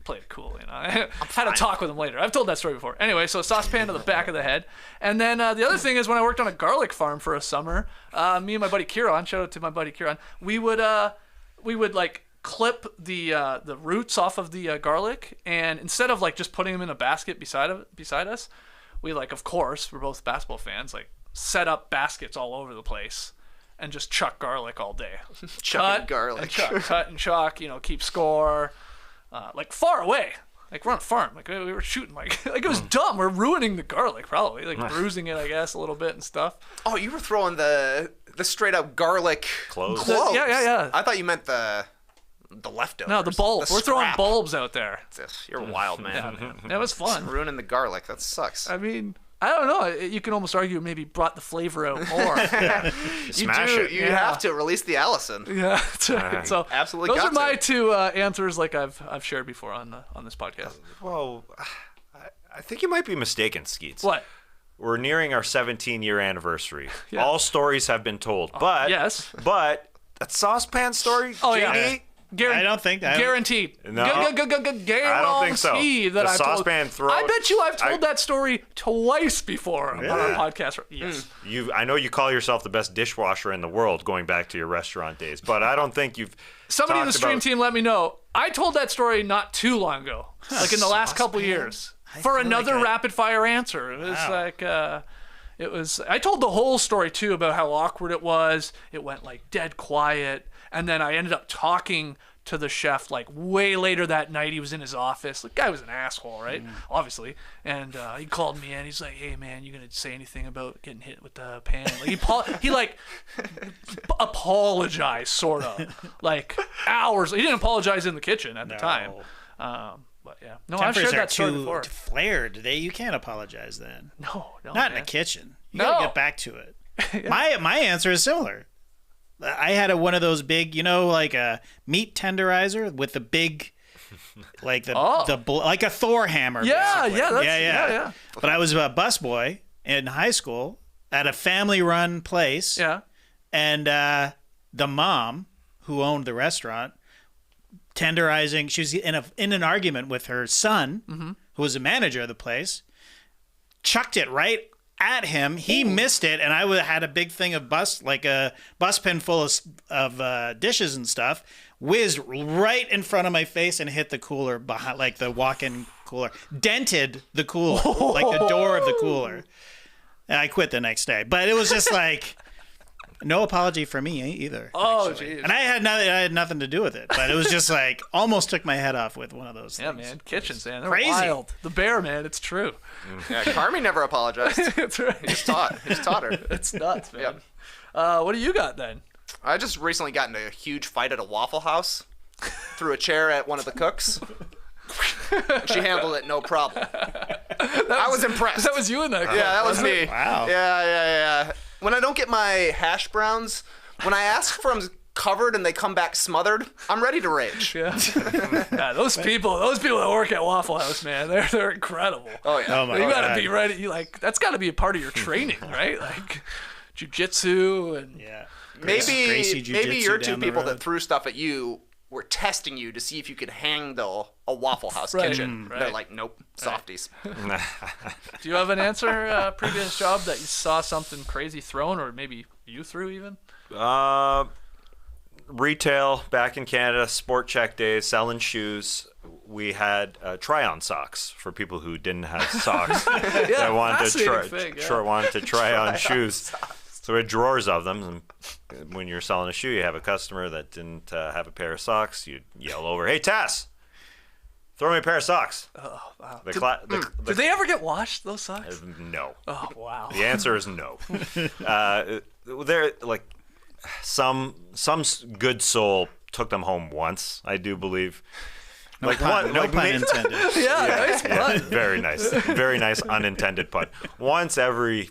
[SPEAKER 2] play it cool, I had a talk with him later. I've told that story before. Anyway, so a saucepan to the back of the head. And then the other thing is when I worked on a garlic farm for a summer, me and my buddy Kieran, shout out to my buddy Kieran, we would like clip the roots off of the garlic, and instead of like just putting them in a basket beside us, we like, of course, we're both basketball fans, like set up baskets all over the place. And just chuck garlic all day.
[SPEAKER 5] Chuck garlic.
[SPEAKER 2] Cut and chuck, keep score. Like far away. Like we're on a farm. Like we were shooting like it was dumb. We're ruining the garlic probably. Like bruising it, I guess, a little bit and stuff.
[SPEAKER 5] Oh, you were throwing the straight up garlic cloves.
[SPEAKER 2] Yeah.
[SPEAKER 5] I thought you meant the leftovers.
[SPEAKER 2] No, the bulb. We're throwing bulbs out there.
[SPEAKER 5] You're a wild man.
[SPEAKER 2] Yeah, man. That was fun.
[SPEAKER 5] Ruining the garlic. That sucks.
[SPEAKER 2] I mean, I don't know. You can almost argue it maybe brought the flavor out more.
[SPEAKER 3] Smash it.
[SPEAKER 5] You have to release the Allison.
[SPEAKER 2] Yeah, that's right. So
[SPEAKER 5] Absolutely
[SPEAKER 2] those
[SPEAKER 5] got
[SPEAKER 2] are my
[SPEAKER 5] to.
[SPEAKER 2] two answers, like I've shared before on this podcast.
[SPEAKER 3] Well, I think you might be mistaken, Skeets.
[SPEAKER 2] What?
[SPEAKER 3] We're nearing our 17-year anniversary.
[SPEAKER 2] Yeah.
[SPEAKER 3] All stories have been told, but
[SPEAKER 2] yes.
[SPEAKER 3] but that saucepan story,
[SPEAKER 2] Oh,
[SPEAKER 3] JD,
[SPEAKER 2] yeah.
[SPEAKER 4] I don't think that.
[SPEAKER 2] Guaranteed.
[SPEAKER 3] No. I don't think so.
[SPEAKER 2] Guaranteed that
[SPEAKER 3] The
[SPEAKER 2] I've
[SPEAKER 3] saucepan
[SPEAKER 2] told.
[SPEAKER 3] throw-
[SPEAKER 2] I bet you I've told that story twice before on our podcast. Yes.
[SPEAKER 3] I know you call yourself the best dishwasher in the world, going back to your restaurant days, but I don't think you've.
[SPEAKER 2] Somebody in the
[SPEAKER 3] talked
[SPEAKER 2] stream
[SPEAKER 3] about-
[SPEAKER 2] team let me know. I told that story not too long ago, like in the last couple years, for
[SPEAKER 4] feel
[SPEAKER 2] another
[SPEAKER 4] like
[SPEAKER 2] rapid fire answer. It was like, it was. I told the whole story too about how awkward it was. It went like dead quiet, and then I ended up talking to the chef like way later that night. He was in his office. The guy was an asshole, right? Obviously. And he called me in. He's like, "Hey man, you gonna say anything about getting hit with the pan?" Like he like apologized, sort of, like hours. He didn't apologize in the kitchen at the time. But yeah, no, I've
[SPEAKER 4] Tempers
[SPEAKER 2] shared
[SPEAKER 4] are
[SPEAKER 2] that story
[SPEAKER 4] too
[SPEAKER 2] before.
[SPEAKER 4] flared. You can't apologize then.
[SPEAKER 2] No,
[SPEAKER 4] Not in
[SPEAKER 2] man.
[SPEAKER 4] the kitchen. You
[SPEAKER 2] No.
[SPEAKER 4] gotta get back to it. My answer is similar. I had one of those big, like a meat tenderizer with the big, like like a Thor hammer.
[SPEAKER 2] Yeah,
[SPEAKER 4] basically.
[SPEAKER 2] yeah, that's,
[SPEAKER 4] yeah. But I was a busboy in high school at a family-run place.
[SPEAKER 2] Yeah.
[SPEAKER 4] And the mom who owned the restaurant, tenderizing, she was in an argument with her son, who was the manager of the place, chucked it right at him. He missed it, and I had a big thing of like a bus pin full of dishes and stuff, whizzed right in front of my face and hit the cooler behind, like the walk-in cooler, dented the cooler, like the door of the cooler. And I quit the next day. But it was just like no apology for me either.
[SPEAKER 2] Oh, jeez.
[SPEAKER 4] And I had nothing to do with it, but it was just like almost took my head off with one of those
[SPEAKER 2] Yeah,
[SPEAKER 4] things.
[SPEAKER 2] man. Kitchens, man. They're
[SPEAKER 4] Crazy.
[SPEAKER 2] wild. The bear, man. It's true.
[SPEAKER 5] Yeah, Carmi never apologized.
[SPEAKER 2] That's right.
[SPEAKER 5] He's taught her.
[SPEAKER 2] It's nuts, man.
[SPEAKER 5] Yeah.
[SPEAKER 2] What do you got then?
[SPEAKER 5] I just recently got into a huge fight at a Waffle House. Threw a chair at one of the cooks. She handled it no problem. I was impressed.
[SPEAKER 2] That was you in that.
[SPEAKER 5] Yeah, that was me.
[SPEAKER 4] Wow.
[SPEAKER 5] Yeah. When I don't get my hash browns, when I ask for them covered and they come back smothered, I'm ready to rage.
[SPEAKER 2] Yeah. Yeah, those people that work at Waffle House, man, they're incredible.
[SPEAKER 5] Oh yeah.
[SPEAKER 4] Oh my
[SPEAKER 2] You gotta
[SPEAKER 4] God.
[SPEAKER 2] be ready. That's gotta be a part of your training, right? Like jiu-jitsu and
[SPEAKER 4] Yeah.
[SPEAKER 5] Maybe
[SPEAKER 4] Gracie
[SPEAKER 5] your
[SPEAKER 4] jujitsu
[SPEAKER 5] two
[SPEAKER 4] down the
[SPEAKER 5] people
[SPEAKER 4] road.
[SPEAKER 5] that threw stuff at you were testing you to see if you could handle a Waffle House
[SPEAKER 2] Right.
[SPEAKER 5] kitchen.
[SPEAKER 2] Right.
[SPEAKER 5] They're like, nope, softies.
[SPEAKER 2] Do you have an answer, previous job that you saw something crazy thrown, or maybe you threw even?
[SPEAKER 3] Retail back in Canada, sport check days, selling shoes. We had try-on socks for people who didn't have socks that wanted to try on shoes. So we had drawers of them, and when you're selling a shoe, you have a customer that didn't have a pair of socks. You yell over, "Hey, Tess, throw me a pair of socks."
[SPEAKER 2] Oh, wow.
[SPEAKER 3] The
[SPEAKER 2] Did they ever get washed, those socks?
[SPEAKER 3] no.
[SPEAKER 2] Oh, wow.
[SPEAKER 3] The answer is no. They're like some good soul took them home once, I do believe.
[SPEAKER 4] No pun intended.
[SPEAKER 2] Yeah, nice pun.
[SPEAKER 3] Very nice unintended pun. Once every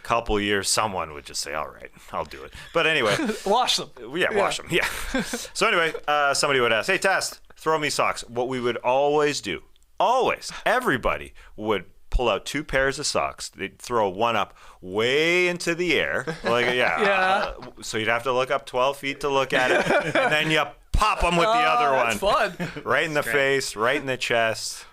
[SPEAKER 3] couple years, someone would just say, "All right, I'll do it." But anyway,
[SPEAKER 2] Wash them.
[SPEAKER 3] wash them. Yeah. So anyway, somebody would ask, "Hey, Tess, throw me socks." What we would always do, everybody would pull out two pairs of socks. They'd throw one up way into the air, so you'd have to look up 12 feet to look at it, and then you pop them with the other one.
[SPEAKER 2] That's fun.
[SPEAKER 3] Right in the face, right in the chest.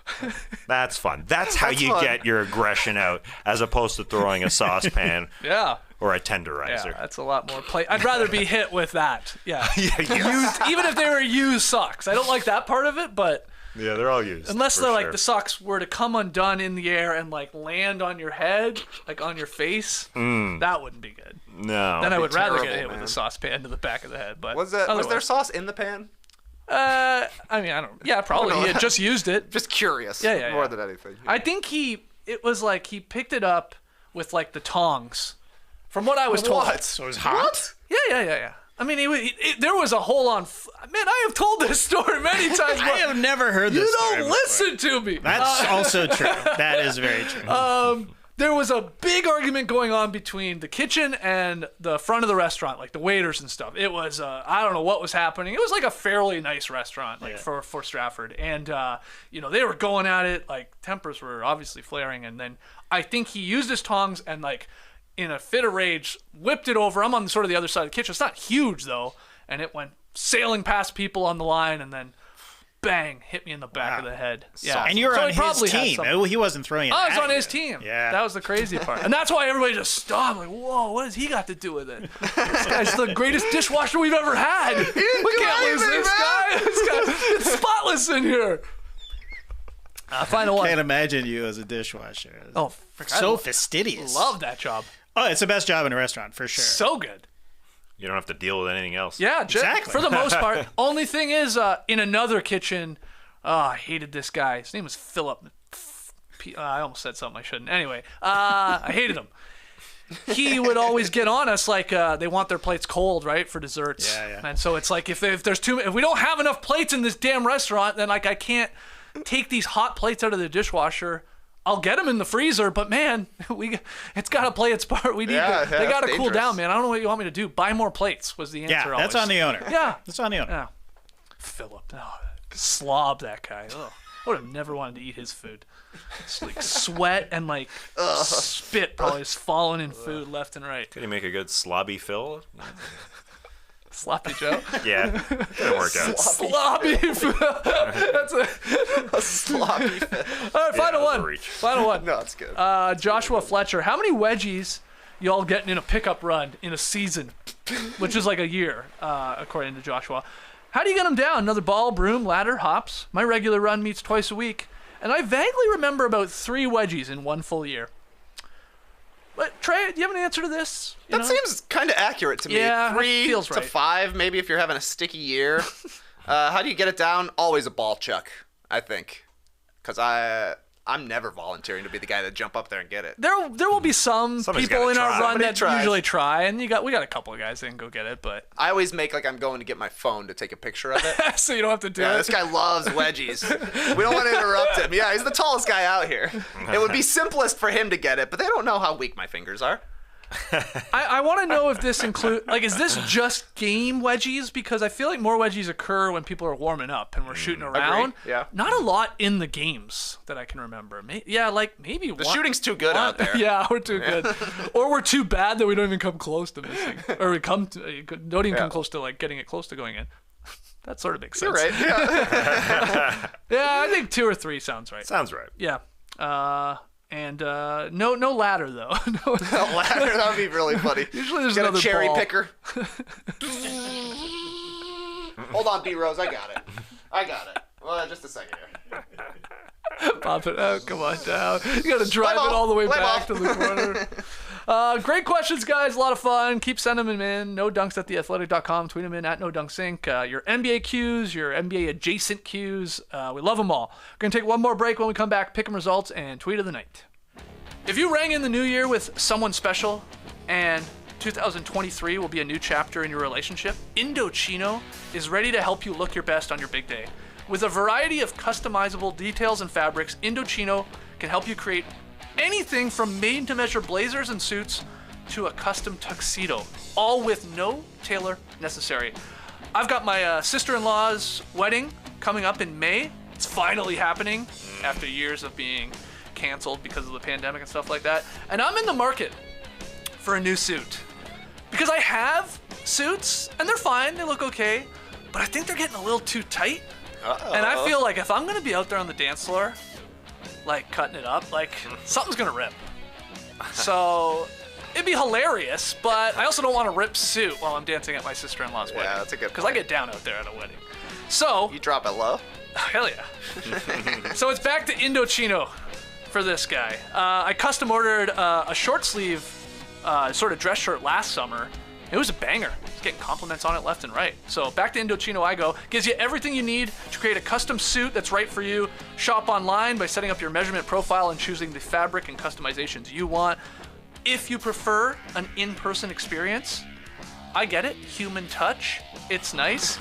[SPEAKER 3] That's fun. That's how you
[SPEAKER 5] fun.
[SPEAKER 3] get your aggression out, as opposed to throwing a saucepan
[SPEAKER 2] Yeah.
[SPEAKER 3] or a
[SPEAKER 2] Yeah,
[SPEAKER 3] tenderizer.
[SPEAKER 2] that's a lot more play. I'd rather be hit with that. Yeah.
[SPEAKER 3] Yes.
[SPEAKER 2] Used, even if they were used socks. I don't like that part of it, but
[SPEAKER 3] Yeah, they're all used.
[SPEAKER 2] unless
[SPEAKER 3] for
[SPEAKER 2] they're like
[SPEAKER 3] sure.
[SPEAKER 2] the socks were to come undone in the air and like land on your head, like on your face, that wouldn't be good.
[SPEAKER 3] No.
[SPEAKER 2] Then I would rather get
[SPEAKER 5] terrible,
[SPEAKER 2] hit with
[SPEAKER 5] man.
[SPEAKER 2] a saucepan to the back of the head. But
[SPEAKER 5] Was there
[SPEAKER 2] otherwise-
[SPEAKER 5] sauce in the pan?
[SPEAKER 2] I mean, I don't. Yeah, probably.
[SPEAKER 5] know.
[SPEAKER 2] He had just used it.
[SPEAKER 5] Just curious.
[SPEAKER 2] Yeah.
[SPEAKER 5] More than anything.
[SPEAKER 2] I think it was like he picked it up with like the tongs, from what I was told.
[SPEAKER 5] What?
[SPEAKER 4] So it was hot?
[SPEAKER 2] Yeah. I mean, there was a hole on. Man, I have told this story many times.
[SPEAKER 4] I
[SPEAKER 2] But
[SPEAKER 4] have never heard this
[SPEAKER 2] you
[SPEAKER 4] story
[SPEAKER 2] don't
[SPEAKER 4] before.
[SPEAKER 2] listen to me.
[SPEAKER 4] That's also true. That is very true.
[SPEAKER 2] there was a big argument going on between the kitchen and the front of the restaurant, like the waiters and stuff. It was, I don't know what was happening. It was like a fairly nice restaurant, like for Stratford. And, they were going at it, like tempers were obviously flaring. And then I think he used his tongs and like in a fit of rage, whipped it over. I'm on sort of the other side of the kitchen. It's not huge though. And it went sailing past people on the line and then bang, hit me in the back of the head. Yeah.
[SPEAKER 4] And you were on his team. He wasn't throwing it.
[SPEAKER 2] I was on his team.
[SPEAKER 4] Yeah.
[SPEAKER 2] That was the crazy part. And that's why everybody just stopped. Like, whoa, what has he got to do with it? This guy's the greatest dishwasher we've ever had. We can't lose this guy. This guy, it's spotless in here. Final one.
[SPEAKER 4] Can't imagine you as a dishwasher.
[SPEAKER 2] Oh,
[SPEAKER 4] so fastidious.
[SPEAKER 2] Love that job.
[SPEAKER 4] Oh, it's the best job in a restaurant for sure.
[SPEAKER 2] So good.
[SPEAKER 3] You don't have to deal with anything else.
[SPEAKER 2] Yeah,
[SPEAKER 4] exactly.
[SPEAKER 2] For the most part. Only thing is, in another kitchen, I hated this guy. His name was Philip. I almost said something I shouldn't. Anyway, I hated him. He would always get on us like they want their plates cold, right, for desserts.
[SPEAKER 4] Yeah.
[SPEAKER 2] And so it's like if we don't have enough plates in this damn restaurant, then like I can't take these hot plates out of the dishwasher. I'll get them in the freezer, but man, it's got to play its part. They got to cool down, man. I don't know what you want me to do. Buy more plates was the answer.
[SPEAKER 4] Yeah, that's
[SPEAKER 2] always.
[SPEAKER 4] on the owner.
[SPEAKER 2] Yeah,
[SPEAKER 4] that's on the owner.
[SPEAKER 2] Yeah. Philip, slob that guy. Ugh. I would have never wanted to eat his food. It's like sweat and like spit probably is falling in food left and right.
[SPEAKER 3] Could you make a good slobby Phil?
[SPEAKER 2] Sloppy Joe?
[SPEAKER 3] Yeah, didn't work out.
[SPEAKER 2] Sloppy Phil. That's
[SPEAKER 5] A sloppy Phil.
[SPEAKER 2] All right, final one.
[SPEAKER 3] Reach.
[SPEAKER 2] Final one.
[SPEAKER 5] No, it's good.
[SPEAKER 2] Joshua Fletcher. How many wedgies y'all getting in a pickup run in a season? Which is like a year, according to Joshua. How do you get them down? Another ball, broom, ladder, hops. My regular run meets twice a week. And I vaguely remember about 3 wedgies in one full year. But Trey, do you have an answer to this?
[SPEAKER 5] That seems kind of accurate to me.
[SPEAKER 2] Yeah,
[SPEAKER 5] 3
[SPEAKER 2] feels
[SPEAKER 5] to
[SPEAKER 2] right.
[SPEAKER 5] 5, maybe if you're having a sticky year. How do you get it down? Always a ball chuck, I think. Because I'm never volunteering to be the guy to jump up there and get it.
[SPEAKER 2] There will be some
[SPEAKER 3] Somebody's
[SPEAKER 2] people
[SPEAKER 3] gotta
[SPEAKER 2] in our
[SPEAKER 3] try.
[SPEAKER 2] run
[SPEAKER 5] Somebody
[SPEAKER 2] that
[SPEAKER 5] tries.
[SPEAKER 2] usually try, and we got a couple of guys that can go get it, but
[SPEAKER 5] I always make like I'm going to get my phone to take a picture of it.
[SPEAKER 2] so you don't have to do
[SPEAKER 5] Yeah,
[SPEAKER 2] it.
[SPEAKER 5] this guy loves wedgies. We don't want to interrupt him. Yeah, he's the tallest guy out here. It would be simplest for him to get it, but they don't know how weak my fingers are.
[SPEAKER 2] I want to know if this include is this just game wedgies? Because I feel like more wedgies occur when people are warming up and we're shooting around.
[SPEAKER 5] Yeah.
[SPEAKER 2] Not a lot in the games that I can remember. Maybe
[SPEAKER 5] The shooting's too good out there.
[SPEAKER 2] Yeah, we're too good, or we're too bad that we don't even come close to missing, or we don't even come close to like getting it close to going in. That sort of makes sense.
[SPEAKER 5] You're right. Yeah.
[SPEAKER 2] Yeah, I think 2 or 3 sounds right.
[SPEAKER 3] Sounds right.
[SPEAKER 2] Yeah. And no ladder though. No
[SPEAKER 5] A ladder, that would be really funny.
[SPEAKER 2] Usually there's
[SPEAKER 5] Get
[SPEAKER 2] another
[SPEAKER 5] a cherry
[SPEAKER 2] ball.
[SPEAKER 5] picker. Hold on, B-Rose, I got it. Well, just a second here.
[SPEAKER 2] Pop it out. Come on down. You got to drive
[SPEAKER 5] Play
[SPEAKER 2] it
[SPEAKER 5] ball.
[SPEAKER 2] all the way
[SPEAKER 5] Play
[SPEAKER 2] back
[SPEAKER 5] ball.
[SPEAKER 2] to the corner. Great questions, guys. A lot of fun. Keep sending them in. NoDunks@theathletic.com. Tweet them in at NoDunksInc. Your NBA cues, your NBA adjacent cues. We love them all. We're going to take one more break. When we come back, pick 'em results and tweet of the night. If you rang in the new year with someone special and 2023 will be a new chapter in your relationship, Indochino is ready to help you look your best on your big day. With a variety of customizable details and fabrics, Indochino can help you create anything from made-to-measure blazers and suits to a custom tuxedo, all with no tailor necessary. I've got my sister-in-law's wedding coming up in May. It's finally happening after years of being canceled because of the pandemic and stuff like that. And I'm in the market for a new suit. Because I have suits, and they're fine, they look okay, but I think they're getting a little too tight.
[SPEAKER 5] Uh-oh.
[SPEAKER 2] And I feel like if I'm gonna be out there on the dance floor, like cutting it up, like something's gonna rip. So it'd be hilarious, but I also don't want a ripped suit while I'm dancing at my sister-in-law's wedding.
[SPEAKER 5] that's a good
[SPEAKER 2] Because I
[SPEAKER 5] point.
[SPEAKER 2] get down out there at a wedding. So,
[SPEAKER 5] You drop it low?
[SPEAKER 2] hell yeah. So it's back to Indochino for this guy. I custom ordered a short sleeve sort of dress shirt last summer. It was a banger. Just getting compliments on it left and right. So back to Indochino I go. Gives you everything you need to create a custom suit that's right for you. Shop online by setting up your measurement profile and choosing the fabric and customizations you want. If you prefer an in-person experience, I get it. Human touch. It's nice.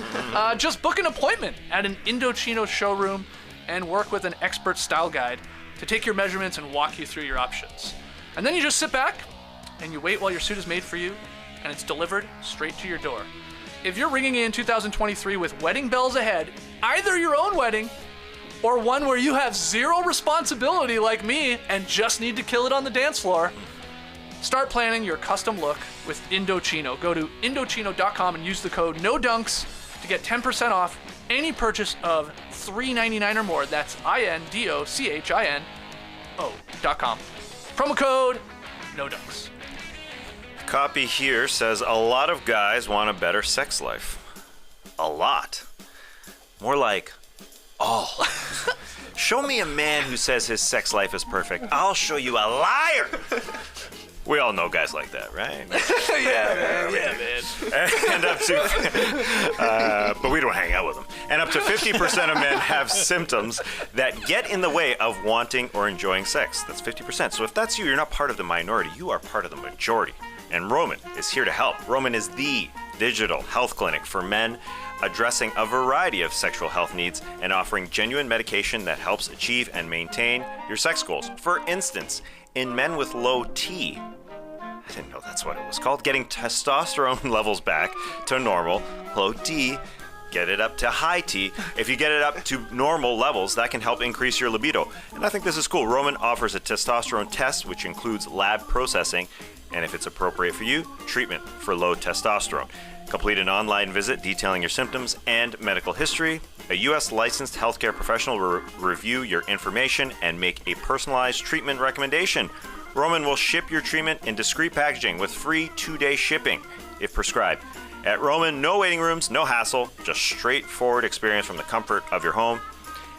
[SPEAKER 2] Just book an appointment at an Indochino showroom and work with an expert style guide to take your measurements and walk you through your options. And then you just sit back and you wait while your suit is made for you and it's delivered straight to your door. If you're ringing in 2023 with wedding bells ahead, either your own wedding or one where you have zero responsibility like me and just need to kill it on the dance floor, start planning your custom look with Indochino. Go to Indochino.com and use the code NODUNKS to get 10% off any purchase of $3.99 or more. That's INDOCHINO.com. Promo code NODUNKS.
[SPEAKER 3] Copy here says a lot of guys want a better sex life. A lot. More like all. Show me a man who says his sex life is perfect. I'll show you a liar. We all know guys like that, right?
[SPEAKER 2] Yeah, man.
[SPEAKER 3] And up to, but we don't hang out with them. And up to 50% of men have symptoms that get in the way of wanting or enjoying sex. That's 50%. So if that's you, you're not part of the minority. You are part of the majority. And Roman is here to help. Roman is the digital health clinic for men, addressing a variety of sexual health needs and offering genuine medication that helps achieve and maintain your sex goals. For instance, in men with low T, I didn't know that's what it was called, getting testosterone levels back to normal. Low T, get it up to high T. If you get it up to normal levels, that can help increase your libido. And I think this is cool. Roman offers a testosterone test, which includes lab processing, and if it's appropriate for you, treatment for low testosterone. Complete an online visit detailing your symptoms and medical history. A U.S. licensed healthcare professional will review your information and make a personalized treatment recommendation. Roman will ship your treatment in discreet packaging with free 2-day shipping if prescribed. At Roman, no waiting rooms, no hassle, just straightforward experience from the comfort of your home.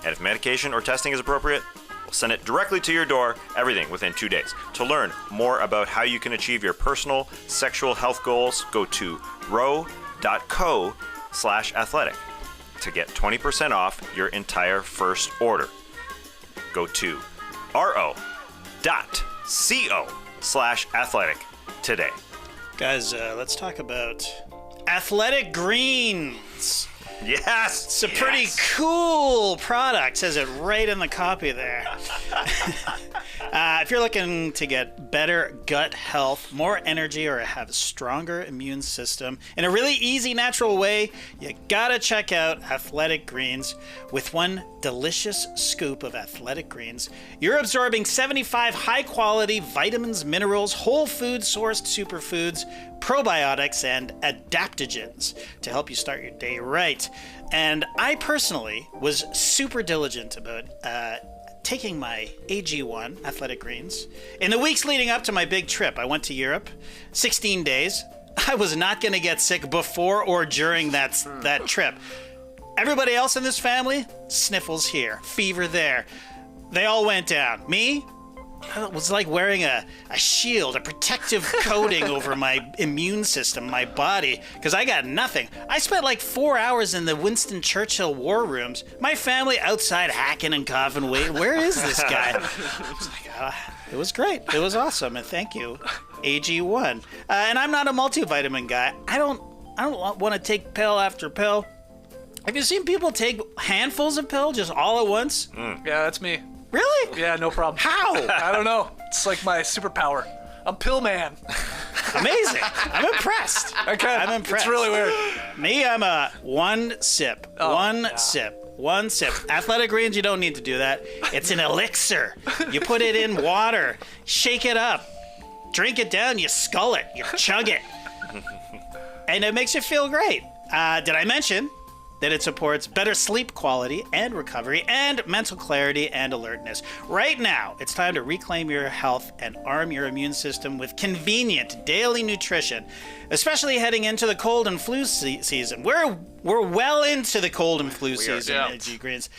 [SPEAKER 3] And if medication or testing is appropriate, we'll send it directly to your door, everything within 2 days. To learn more about how you can achieve your personal sexual health goals, go to ro.co/athletic to get 20% off your entire first order. Go to ro.co/athletic today.
[SPEAKER 4] Guys, let's talk about Athletic Greens.
[SPEAKER 3] Yes!
[SPEAKER 4] It's a pretty cool product. Says it right in the copy there. If you're looking to get better gut health, more energy, or have a stronger immune system in a really easy, natural way, you gotta check out Athletic Greens. With one delicious scoop of Athletic Greens, you're absorbing 75 high-quality vitamins, minerals, whole food sourced superfoods, probiotics, and adaptogens to help you start your day right. And I personally was super diligent about taking my AG1 Athletic Greens. In the weeks leading up to my big trip, I went to Europe, 16 days. I was not going to get sick before or during that trip. Everybody else in this family, sniffles here, fever there. They all went down. Me? It was like wearing a shield, a protective coating over my immune system, my body, because I got nothing. I spent like 4 hours in the Winston Churchill war rooms. My family outside hacking and coughing, waiting. Where is this guy? I was like, it was great. It was awesome, and thank you, AG1. And I'm not a multivitamin guy. I don't want to take pill after pill. Have you seen people take handfuls of pill just all at once?
[SPEAKER 2] Yeah, that's me.
[SPEAKER 4] Really?
[SPEAKER 2] Yeah, no problem.
[SPEAKER 4] How?
[SPEAKER 2] I don't know. It's like my superpower. I'm pill man.
[SPEAKER 4] Amazing. I'm impressed.
[SPEAKER 2] Okay.
[SPEAKER 4] I'm impressed.
[SPEAKER 2] It's really weird.
[SPEAKER 4] Me, I'm a one sip. One sip. Athletic Greens, you don't need to do that. It's an elixir. You put it in water, shake it up, drink it down, you scull it, you chug it. And it makes you feel great. Did I mention that it supports better sleep quality and recovery and mental clarity and alertness? Right now, it's time to reclaim your health and arm your immune system with convenient daily nutrition, especially heading into the cold and flu season. We're well into the cold and flu season at G Greens.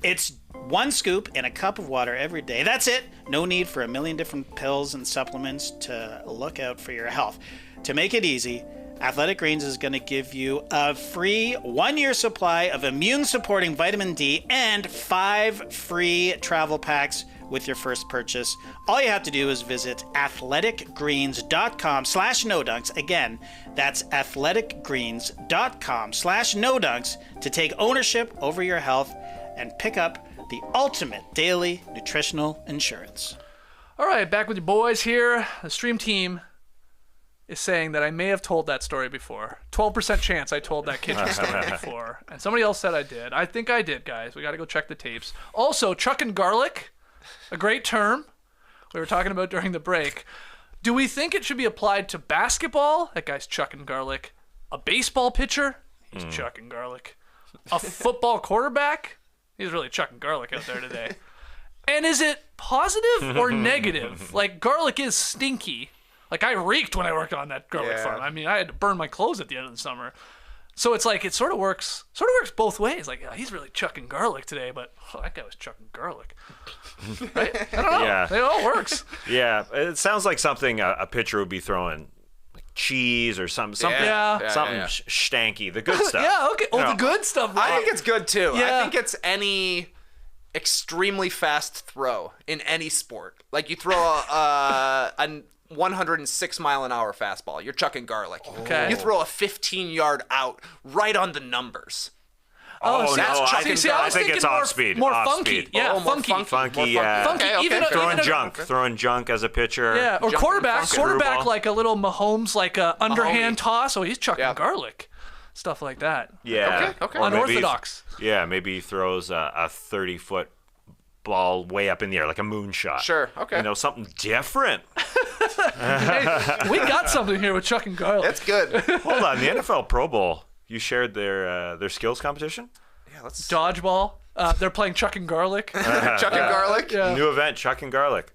[SPEAKER 4] It's one scoop in a cup of water every day. That's it. No need for a million different pills and supplements to look out for your health. To make it easy, Athletic Greens is going to give you a free 1-year supply of immune-supporting vitamin D and 5 free travel packs with your first purchase. All you have to do is visit athleticgreens.com/nodunks. Again, that's athleticgreens.com/nodunks to take ownership over your health and pick up the ultimate daily nutritional insurance.
[SPEAKER 2] All right, back with you boys here. The stream team is saying that I may have told that story before. 12% chance I told that kitchen story before. And somebody else said I did. I think I did, guys. We got to go check the tapes. Also, chucking garlic, a great term we were talking about during the break. Do we think it should be applied to basketball? That guy's chucking garlic. A baseball pitcher? He's chucking garlic. A football quarterback? He's really chucking garlic out there today. And is it positive or negative? Like, garlic is stinky. Like, I reeked when I worked on that garlic farm. I mean, I had to burn my clothes at the end of the summer. So it's like, it sort of works both ways. Like, he's really chucking garlic today, but that guy was chucking garlic. Right? I don't know.
[SPEAKER 3] Yeah.
[SPEAKER 2] It all works.
[SPEAKER 3] Yeah, it sounds like something a pitcher would be throwing, like cheese or something stanky, the good stuff.
[SPEAKER 2] Yeah, okay. Oh, the good stuff.
[SPEAKER 5] I think it's good too.
[SPEAKER 2] Yeah.
[SPEAKER 5] I think it's any extremely fast throw in any sport. Like you throw a 106-mile-an-hour fastball, you're chucking garlic.
[SPEAKER 2] Okay.
[SPEAKER 5] You throw a 15-yard out right on the numbers.
[SPEAKER 3] Oh,
[SPEAKER 5] that's
[SPEAKER 3] no,
[SPEAKER 5] chucking
[SPEAKER 3] I think it's off speed.
[SPEAKER 2] More
[SPEAKER 3] off
[SPEAKER 2] funky.
[SPEAKER 3] speed.
[SPEAKER 2] Yeah,
[SPEAKER 5] more
[SPEAKER 2] funky.
[SPEAKER 3] Funky,
[SPEAKER 5] More
[SPEAKER 3] yeah.
[SPEAKER 2] Funky.
[SPEAKER 5] Okay,
[SPEAKER 2] Even
[SPEAKER 3] Throwing junk as a pitcher.
[SPEAKER 2] Yeah, or
[SPEAKER 5] Jumping
[SPEAKER 2] quarterback
[SPEAKER 3] Screwball.
[SPEAKER 2] like a little Mahomes, like a underhand
[SPEAKER 5] homie.
[SPEAKER 2] toss. Oh, he's chucking
[SPEAKER 5] Yeah.
[SPEAKER 2] garlic. Stuff like that.
[SPEAKER 3] Yeah.
[SPEAKER 5] Okay.
[SPEAKER 3] Or maybe
[SPEAKER 2] Unorthodox.
[SPEAKER 3] maybe he throws a 30-foot ball way up in the air, like a moonshot.
[SPEAKER 5] Sure, okay.
[SPEAKER 3] Something different.
[SPEAKER 2] Hey, we got something here with chucking garlic.
[SPEAKER 5] That's good.
[SPEAKER 3] Hold on, the NFL Pro Bowl, you shared their skills competition?
[SPEAKER 5] Yeah, let's
[SPEAKER 2] Dodgeball. They're playing chucking garlic.
[SPEAKER 5] chucking garlic.
[SPEAKER 2] Yeah.
[SPEAKER 3] New event, chucking garlic.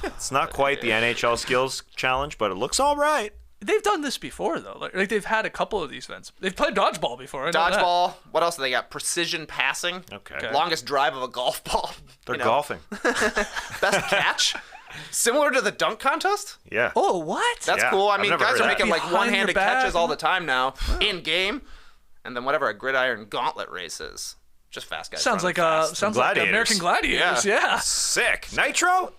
[SPEAKER 3] It's not quite the NHL skills challenge, but it looks all right.
[SPEAKER 2] They've done this before, though. Like they've had a couple of these events. They've played dodgeball before. I know that.
[SPEAKER 5] Dodgeball. What else do they got? Precision passing.
[SPEAKER 3] Okay.
[SPEAKER 5] Longest drive of a golf ball.
[SPEAKER 3] They're golfing.
[SPEAKER 5] Best catch. Similar to the dunk contest.
[SPEAKER 3] Yeah.
[SPEAKER 2] Oh, what?
[SPEAKER 5] That's
[SPEAKER 3] Yeah,
[SPEAKER 5] cool. I
[SPEAKER 3] I've
[SPEAKER 5] mean,
[SPEAKER 3] never
[SPEAKER 5] guys
[SPEAKER 3] heard
[SPEAKER 5] are
[SPEAKER 3] that.
[SPEAKER 5] making like
[SPEAKER 2] Behind
[SPEAKER 5] one-handed
[SPEAKER 2] your back.
[SPEAKER 5] catches all the time now in game, and then whatever a gridiron gauntlet race is. Just fast guys.
[SPEAKER 2] Sounds like
[SPEAKER 5] running fast.
[SPEAKER 3] Gladiators.
[SPEAKER 2] American Gladiators. Yeah.
[SPEAKER 3] Sick. Nitro?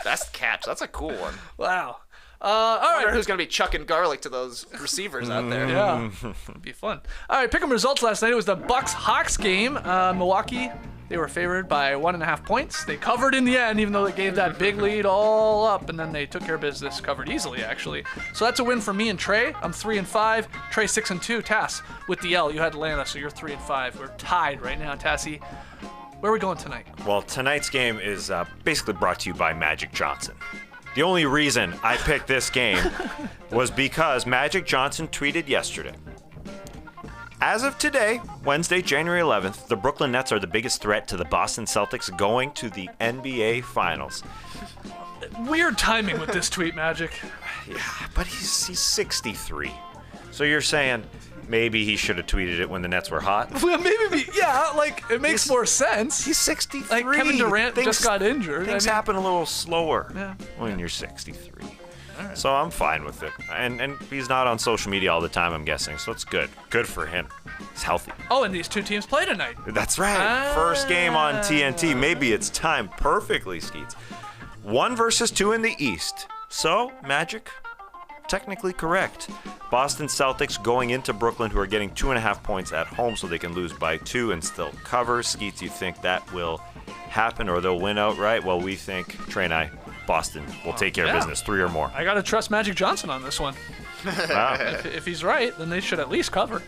[SPEAKER 5] Best catch. That's a cool one.
[SPEAKER 2] Wow. All
[SPEAKER 5] I wonder
[SPEAKER 2] right.
[SPEAKER 5] who's gonna be chucking garlic to those receivers out there.
[SPEAKER 2] Yeah. It'd be fun. All right. Pick 'em results last night. It was the Bucks-Hawks game. Milwaukee. They were favored by 1.5 points. They covered in the end, even though they gave that big lead all up, and then they took care of business, covered easily, actually. So that's a win for me and Trey. I'm 3-5. Trey 6-2. Tass, with the L, you had Atlanta, so you're 3-5. We're tied right now, Tassie. Where are we going tonight?
[SPEAKER 3] Well, tonight's game is basically brought to you by Magic Johnson. The only reason I picked this game was because Magic Johnson tweeted yesterday. As of today, Wednesday, January 11th, the Brooklyn Nets are the biggest threat to the Boston Celtics going to the NBA Finals.
[SPEAKER 2] Weird timing with this tweet, Magic.
[SPEAKER 3] Yeah, but he's 63. So you're saying maybe he should have tweeted it when the Nets were hot?
[SPEAKER 2] Well, maybe, it makes more sense.
[SPEAKER 3] He's 63.
[SPEAKER 2] Like Kevin Durant just got injured.
[SPEAKER 3] Things
[SPEAKER 2] I mean-
[SPEAKER 3] happen a little slower
[SPEAKER 2] Yeah.
[SPEAKER 3] when you're 63. So I'm fine with it. And he's not on social media all the time, I'm guessing. So it's good. Good for him. He's healthy.
[SPEAKER 2] Oh, and these two teams play tonight.
[SPEAKER 3] That's right. First game on TNT. Maybe it's time. Perfectly, Skeets. 1 versus 2 in the East. So, Magic, technically correct. Boston Celtics going into Brooklyn, who are getting 2.5 points at home, so they can lose by 2 and still cover. Skeets, you think that will happen or they'll win outright? Well, we think, Trey and I, Boston will take care of business, 3 or more.
[SPEAKER 2] I got to trust Magic Johnson on this one.
[SPEAKER 3] Wow.
[SPEAKER 2] If he's right, then they should at least cover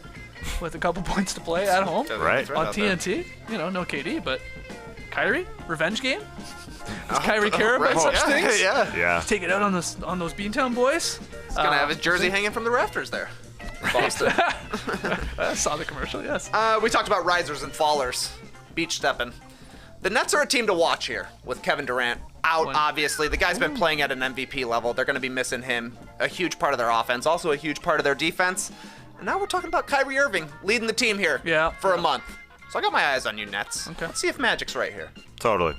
[SPEAKER 2] with a couple points to play at home.
[SPEAKER 3] Right.
[SPEAKER 2] On TNT. No KD, but Kyrie? Revenge game? Does Kyrie care about such things?
[SPEAKER 5] Yeah.
[SPEAKER 3] Yeah.
[SPEAKER 2] Take it out on those Beantown boys?
[SPEAKER 5] He's gonna have his jersey hanging from the rafters there. Boston.
[SPEAKER 2] I saw the commercial, yes.
[SPEAKER 5] We talked about risers and fallers. Beach stepping. The Nets are a team to watch here with Kevin Durant out, obviously. The guy's been playing at an MVP level. They're going to be missing him. A huge part of their offense, also a huge part of their defense. And now we're talking about Kyrie Irving leading the team here for a month. So I got my eyes on you, Nets.
[SPEAKER 2] Okay.
[SPEAKER 5] Let's see if Magic's right here.
[SPEAKER 3] Totally.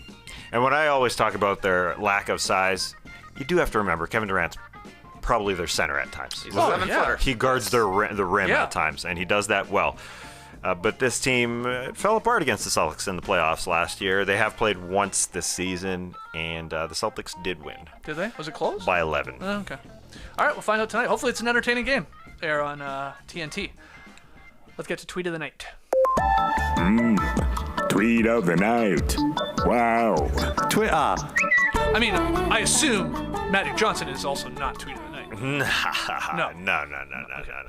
[SPEAKER 3] And when I always talk about their lack of size, you do have to remember Kevin Durant's probably their center at times.
[SPEAKER 5] He's a 7-footer.
[SPEAKER 3] He guards the rim
[SPEAKER 2] Yeah.
[SPEAKER 3] at times, and he does that well. But this team fell apart against the Celtics in the playoffs last year. They have played once this season, and the Celtics did win
[SPEAKER 2] Did they? Was it close?
[SPEAKER 3] by 11.
[SPEAKER 2] Oh, okay. All right, we'll find out tonight. Hopefully it's an entertaining game there on TNT. Let's get to Tweet of the Night.
[SPEAKER 6] Tweet of the night. Wow.
[SPEAKER 7] Twitter.
[SPEAKER 2] I mean, I assume Magic Johnson is also not tweet of the night.
[SPEAKER 3] No. No.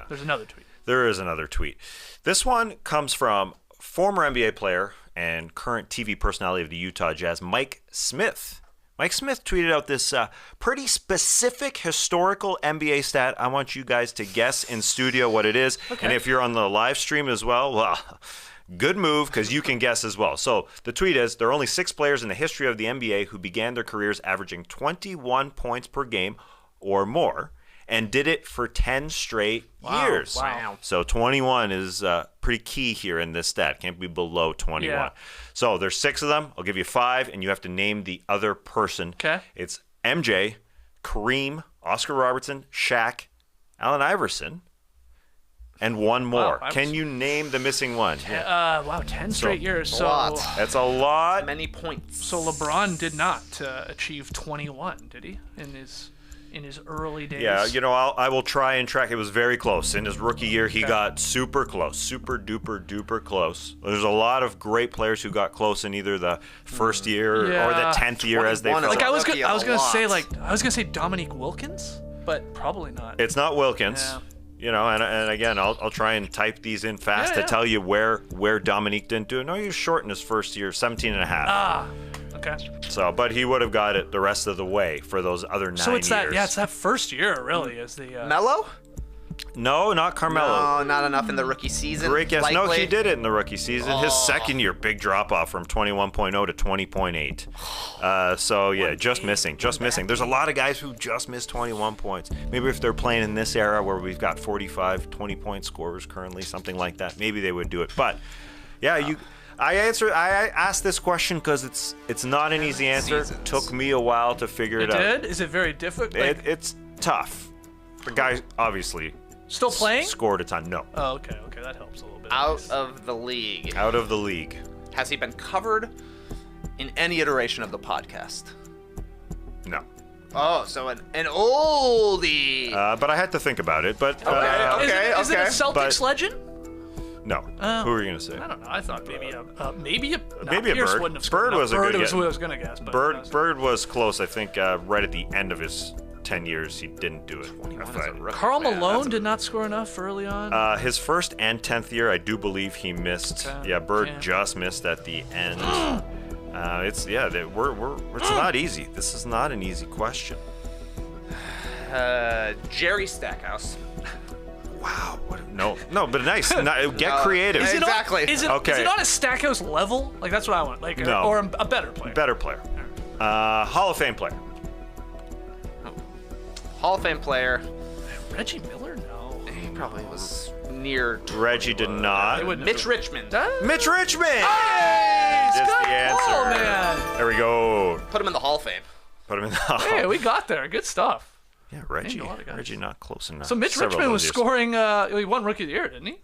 [SPEAKER 2] There's another tweet.
[SPEAKER 3] There is another tweet. This one comes from former NBA player and current TV personality of the Utah Jazz, Mike Smith. Mike Smith tweeted out this pretty specific historical NBA stat. I want you guys to guess in studio what it is. Okay. And if you're on the live stream as well, good move, because you can guess as well. So the tweet is, there are only 6 players in the history of the NBA who began their careers averaging 21 points per game or more, and did it for 10 straight years.
[SPEAKER 2] Wow.
[SPEAKER 3] So 21 is pretty key here in this stat. Can't be below 21.
[SPEAKER 2] Yeah.
[SPEAKER 3] So there's 6 of them. I'll give you 5, and you have to name the other person.
[SPEAKER 2] Okay.
[SPEAKER 3] It's MJ, Kareem, Oscar Robertson, Shaq, Allen Iverson, and one more.
[SPEAKER 2] Wow,
[SPEAKER 3] Can you name the missing one?
[SPEAKER 2] 10 straight years. So
[SPEAKER 5] lot.
[SPEAKER 3] That's a lot.
[SPEAKER 5] Many points.
[SPEAKER 2] So LeBron did not achieve 21, did he? In his early days.
[SPEAKER 3] Yeah, I will try and track. It was very close. In his rookie year, he got super close, super duper close. There's a lot of great players who got close in either the first year or the 10th year, as they
[SPEAKER 5] 21
[SPEAKER 3] felt.
[SPEAKER 5] is
[SPEAKER 2] I was
[SPEAKER 5] Rookie
[SPEAKER 2] gonna say Dominique Wilkins, but probably not.
[SPEAKER 3] It's not Wilkins.
[SPEAKER 2] Yeah.
[SPEAKER 3] And again, I'll try and type these in fast to tell you where Dominique didn't do it. No, he was short in his first year, 17 and a half.
[SPEAKER 2] Okay.
[SPEAKER 3] So, but he would have got it the rest of the way for those other 9 years.
[SPEAKER 2] So it's that first year really is the
[SPEAKER 5] Melo?
[SPEAKER 3] No, not Carmelo.
[SPEAKER 5] No, not enough in the rookie season.
[SPEAKER 3] Great guess. No,
[SPEAKER 5] likely.
[SPEAKER 3] he did it in the rookie season. His second year, big drop off from 21.0 to 20.8. So yeah, just missing. There's a lot of guys who just missed 21 points. Maybe if they're playing in this era where we've got 45 20-point scorers currently, something like that, maybe they would do it. But yeah, I asked this question because it's not an easy answer. It took me a while to figure it out.
[SPEAKER 2] It did? Is it very difficult?
[SPEAKER 3] It's tough. The guy obviously
[SPEAKER 2] Still playing?
[SPEAKER 3] Scored a ton. No.
[SPEAKER 2] Oh, okay, that helps a little bit.
[SPEAKER 5] Out of the league.
[SPEAKER 3] Out of the league.
[SPEAKER 5] Has he been covered in any iteration of the podcast?
[SPEAKER 3] No.
[SPEAKER 5] Oh, so an oldie.
[SPEAKER 3] But I had to think about it. But
[SPEAKER 2] Is it a Celtics legend?
[SPEAKER 3] No. Who were you gonna say?
[SPEAKER 2] I don't know. I thought maybe a
[SPEAKER 3] Pierce
[SPEAKER 2] Bird.
[SPEAKER 3] wouldn't have scored. Bird was a good
[SPEAKER 2] Bird was
[SPEAKER 3] guess.
[SPEAKER 2] who I was gonna guess. But
[SPEAKER 3] Bird was close. I think right at the end of his 10 years, he didn't do it.
[SPEAKER 2] Karl Malone did not score enough early on.
[SPEAKER 3] His first and 10th year, I do believe he missed.
[SPEAKER 2] Okay.
[SPEAKER 3] Yeah, Bird just missed at the end. It's not easy. This is not an easy question.
[SPEAKER 5] Jerry Stackhouse.
[SPEAKER 3] Wow. No, but nice. Get creative.
[SPEAKER 2] Is it
[SPEAKER 5] Exactly.
[SPEAKER 2] Is it on a Stackhouse level? Like that's what I want. Like
[SPEAKER 3] No.
[SPEAKER 2] or a better player.
[SPEAKER 3] Better player. Hall of Fame player.
[SPEAKER 5] Hall of Fame player.
[SPEAKER 2] Reggie Miller? No.
[SPEAKER 5] He probably was near.
[SPEAKER 3] Reggie did not.
[SPEAKER 5] Mitch Richmond.
[SPEAKER 3] Mitch Richmond!
[SPEAKER 2] Hey,
[SPEAKER 3] Is
[SPEAKER 2] good
[SPEAKER 3] the answer.
[SPEAKER 2] call, man.
[SPEAKER 3] There we go.
[SPEAKER 5] Put him in the Hall of Fame.
[SPEAKER 3] Put him in the Hall.
[SPEAKER 2] Hey, we got there. Good stuff.
[SPEAKER 3] Yeah, Reggie.
[SPEAKER 2] a lot of guys.
[SPEAKER 3] Reggie not close enough.
[SPEAKER 2] So Mitch
[SPEAKER 3] Several
[SPEAKER 2] Richmond
[SPEAKER 3] of
[SPEAKER 2] was
[SPEAKER 3] those years.
[SPEAKER 2] scoring. He won Rookie of the Year, didn't he?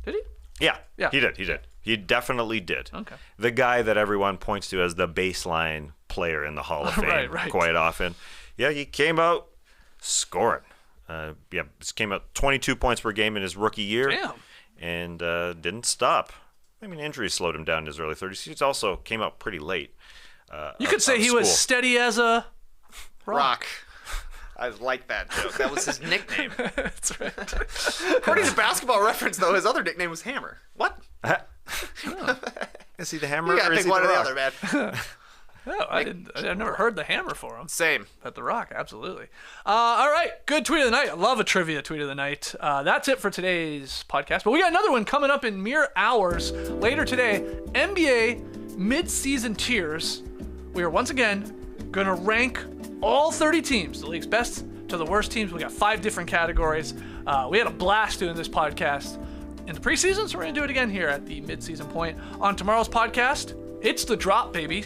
[SPEAKER 2] Did he?
[SPEAKER 3] Yeah, he did. He definitely did.
[SPEAKER 2] Okay.
[SPEAKER 3] The guy that everyone points to as the baseline player in the Hall of Fame
[SPEAKER 2] Right.
[SPEAKER 3] quite often. Yeah, he came out scoring. Came out 22 points per game in his rookie year.
[SPEAKER 2] Damn.
[SPEAKER 3] And didn't stop. I mean, injuries slowed him down in his early 30s. He also came out pretty late.
[SPEAKER 2] You could say he was steady as a
[SPEAKER 5] Rock. I like that joke. That was his nickname.
[SPEAKER 2] That's right.
[SPEAKER 5] According to Basketball Reference, though, his other nickname was Hammer. What?
[SPEAKER 3] Is he the Hammer
[SPEAKER 5] You
[SPEAKER 3] or
[SPEAKER 5] gotta
[SPEAKER 3] is
[SPEAKER 5] pick
[SPEAKER 3] he
[SPEAKER 5] one or
[SPEAKER 3] the
[SPEAKER 5] the
[SPEAKER 3] Rock?
[SPEAKER 5] other, man.
[SPEAKER 2] No, I've never heard the Hammer for him.
[SPEAKER 5] Same.
[SPEAKER 2] At The Rock, absolutely. All right, good tweet of the night. I love a trivia tweet of the night. That's it for today's podcast. But we got another one coming up in mere hours later today. NBA mid-season tiers. We are once again going to rank all 30 teams, the league's best to the worst teams. We got 5 different categories. We had a blast doing this podcast in the preseason, so we're going to do it again here at the mid-season point. On tomorrow's podcast, it's The Drop, baby.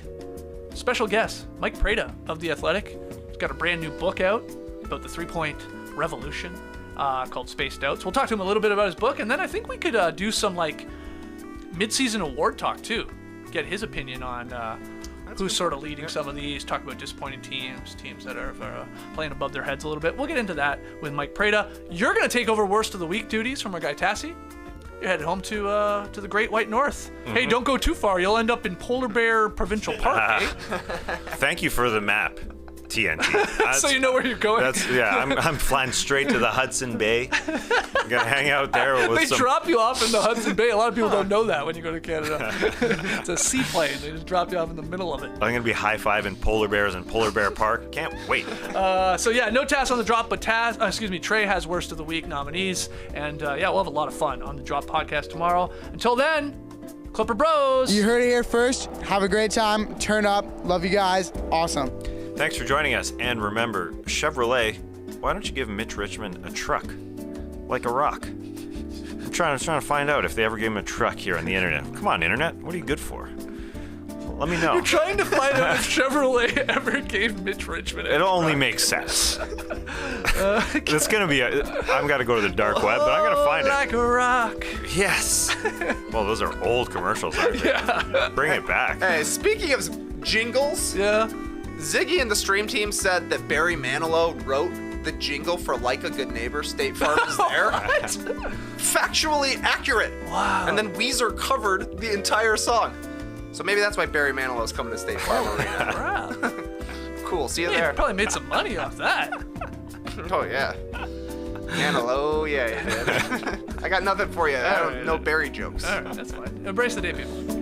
[SPEAKER 2] Special guest, Mike Prada of The Athletic. He's got a brand new book out about the three-point revolution called Spaced Out. So we'll talk to him a little bit about his book, and then I think we could do some mid-season award talk too. Get his opinion on who's sort of leading some of these, talk about disappointing teams that are playing above their heads a little bit. We'll get into that with Mike Prada. You're going to take over Worst of the Week duties from our guy Tassie. you're headed home to the Great White North. Hey, don't go too far. You'll end up in Polar Bear Provincial Park.
[SPEAKER 3] Thank you for the map, TNT.
[SPEAKER 2] So you know where you're going.
[SPEAKER 3] I'm flying straight to the Hudson Bay. I'm gonna hang out there with
[SPEAKER 2] They
[SPEAKER 3] some.
[SPEAKER 2] drop you off in the Hudson Bay. A lot of people don't know that when you go to Canada. It's a seaplane. They just drop you off in the middle of it.
[SPEAKER 3] I'm gonna be high-fiving polar bears in Polar Bear Park. Can't wait.
[SPEAKER 2] So yeah, no Taz on the drop, but Trey has worst of the week nominees, and we'll have a lot of fun on the Drop podcast tomorrow. Until then, Clipper Bros.
[SPEAKER 7] You heard it here first. Have a great time. Turn up. Love you guys. Awesome.
[SPEAKER 3] Thanks for joining us, and remember, Chevrolet, why don't you give Mitch Richmond a truck? Like a rock. I'm trying to find out if they ever gave him a truck here on the internet. Come on, internet, what are you good for? Let me know.
[SPEAKER 2] You're trying to find out if Chevrolet ever gave Mitch Richmond a
[SPEAKER 3] It only
[SPEAKER 2] truck.
[SPEAKER 3] makes sense. It's gonna be I've got to go to the dark web, but I'm gonna find
[SPEAKER 2] like
[SPEAKER 3] it.
[SPEAKER 2] a rock.
[SPEAKER 3] Yes. Well, those are old commercials, aren't they?
[SPEAKER 2] Yeah.
[SPEAKER 3] Bring it back.
[SPEAKER 5] Hey, speaking of jingles,
[SPEAKER 2] Yeah.
[SPEAKER 5] Ziggy and the stream team said that Barry Manilow wrote the jingle for Like a Good Neighbor, State Farm is there. Factually accurate.
[SPEAKER 2] Wow.
[SPEAKER 5] And then Weezer covered the entire song. So maybe that's why Barry Manilow's coming to State Farm Arena.
[SPEAKER 2] Wow.
[SPEAKER 5] Cool, see you
[SPEAKER 2] Yeah,
[SPEAKER 5] there.
[SPEAKER 2] probably made some money off that.
[SPEAKER 5] Oh, yeah. Manilow, yeah, you did. I got nothing for you. I don't know Barry jokes.
[SPEAKER 2] All right, that's fine. Embrace the day, people.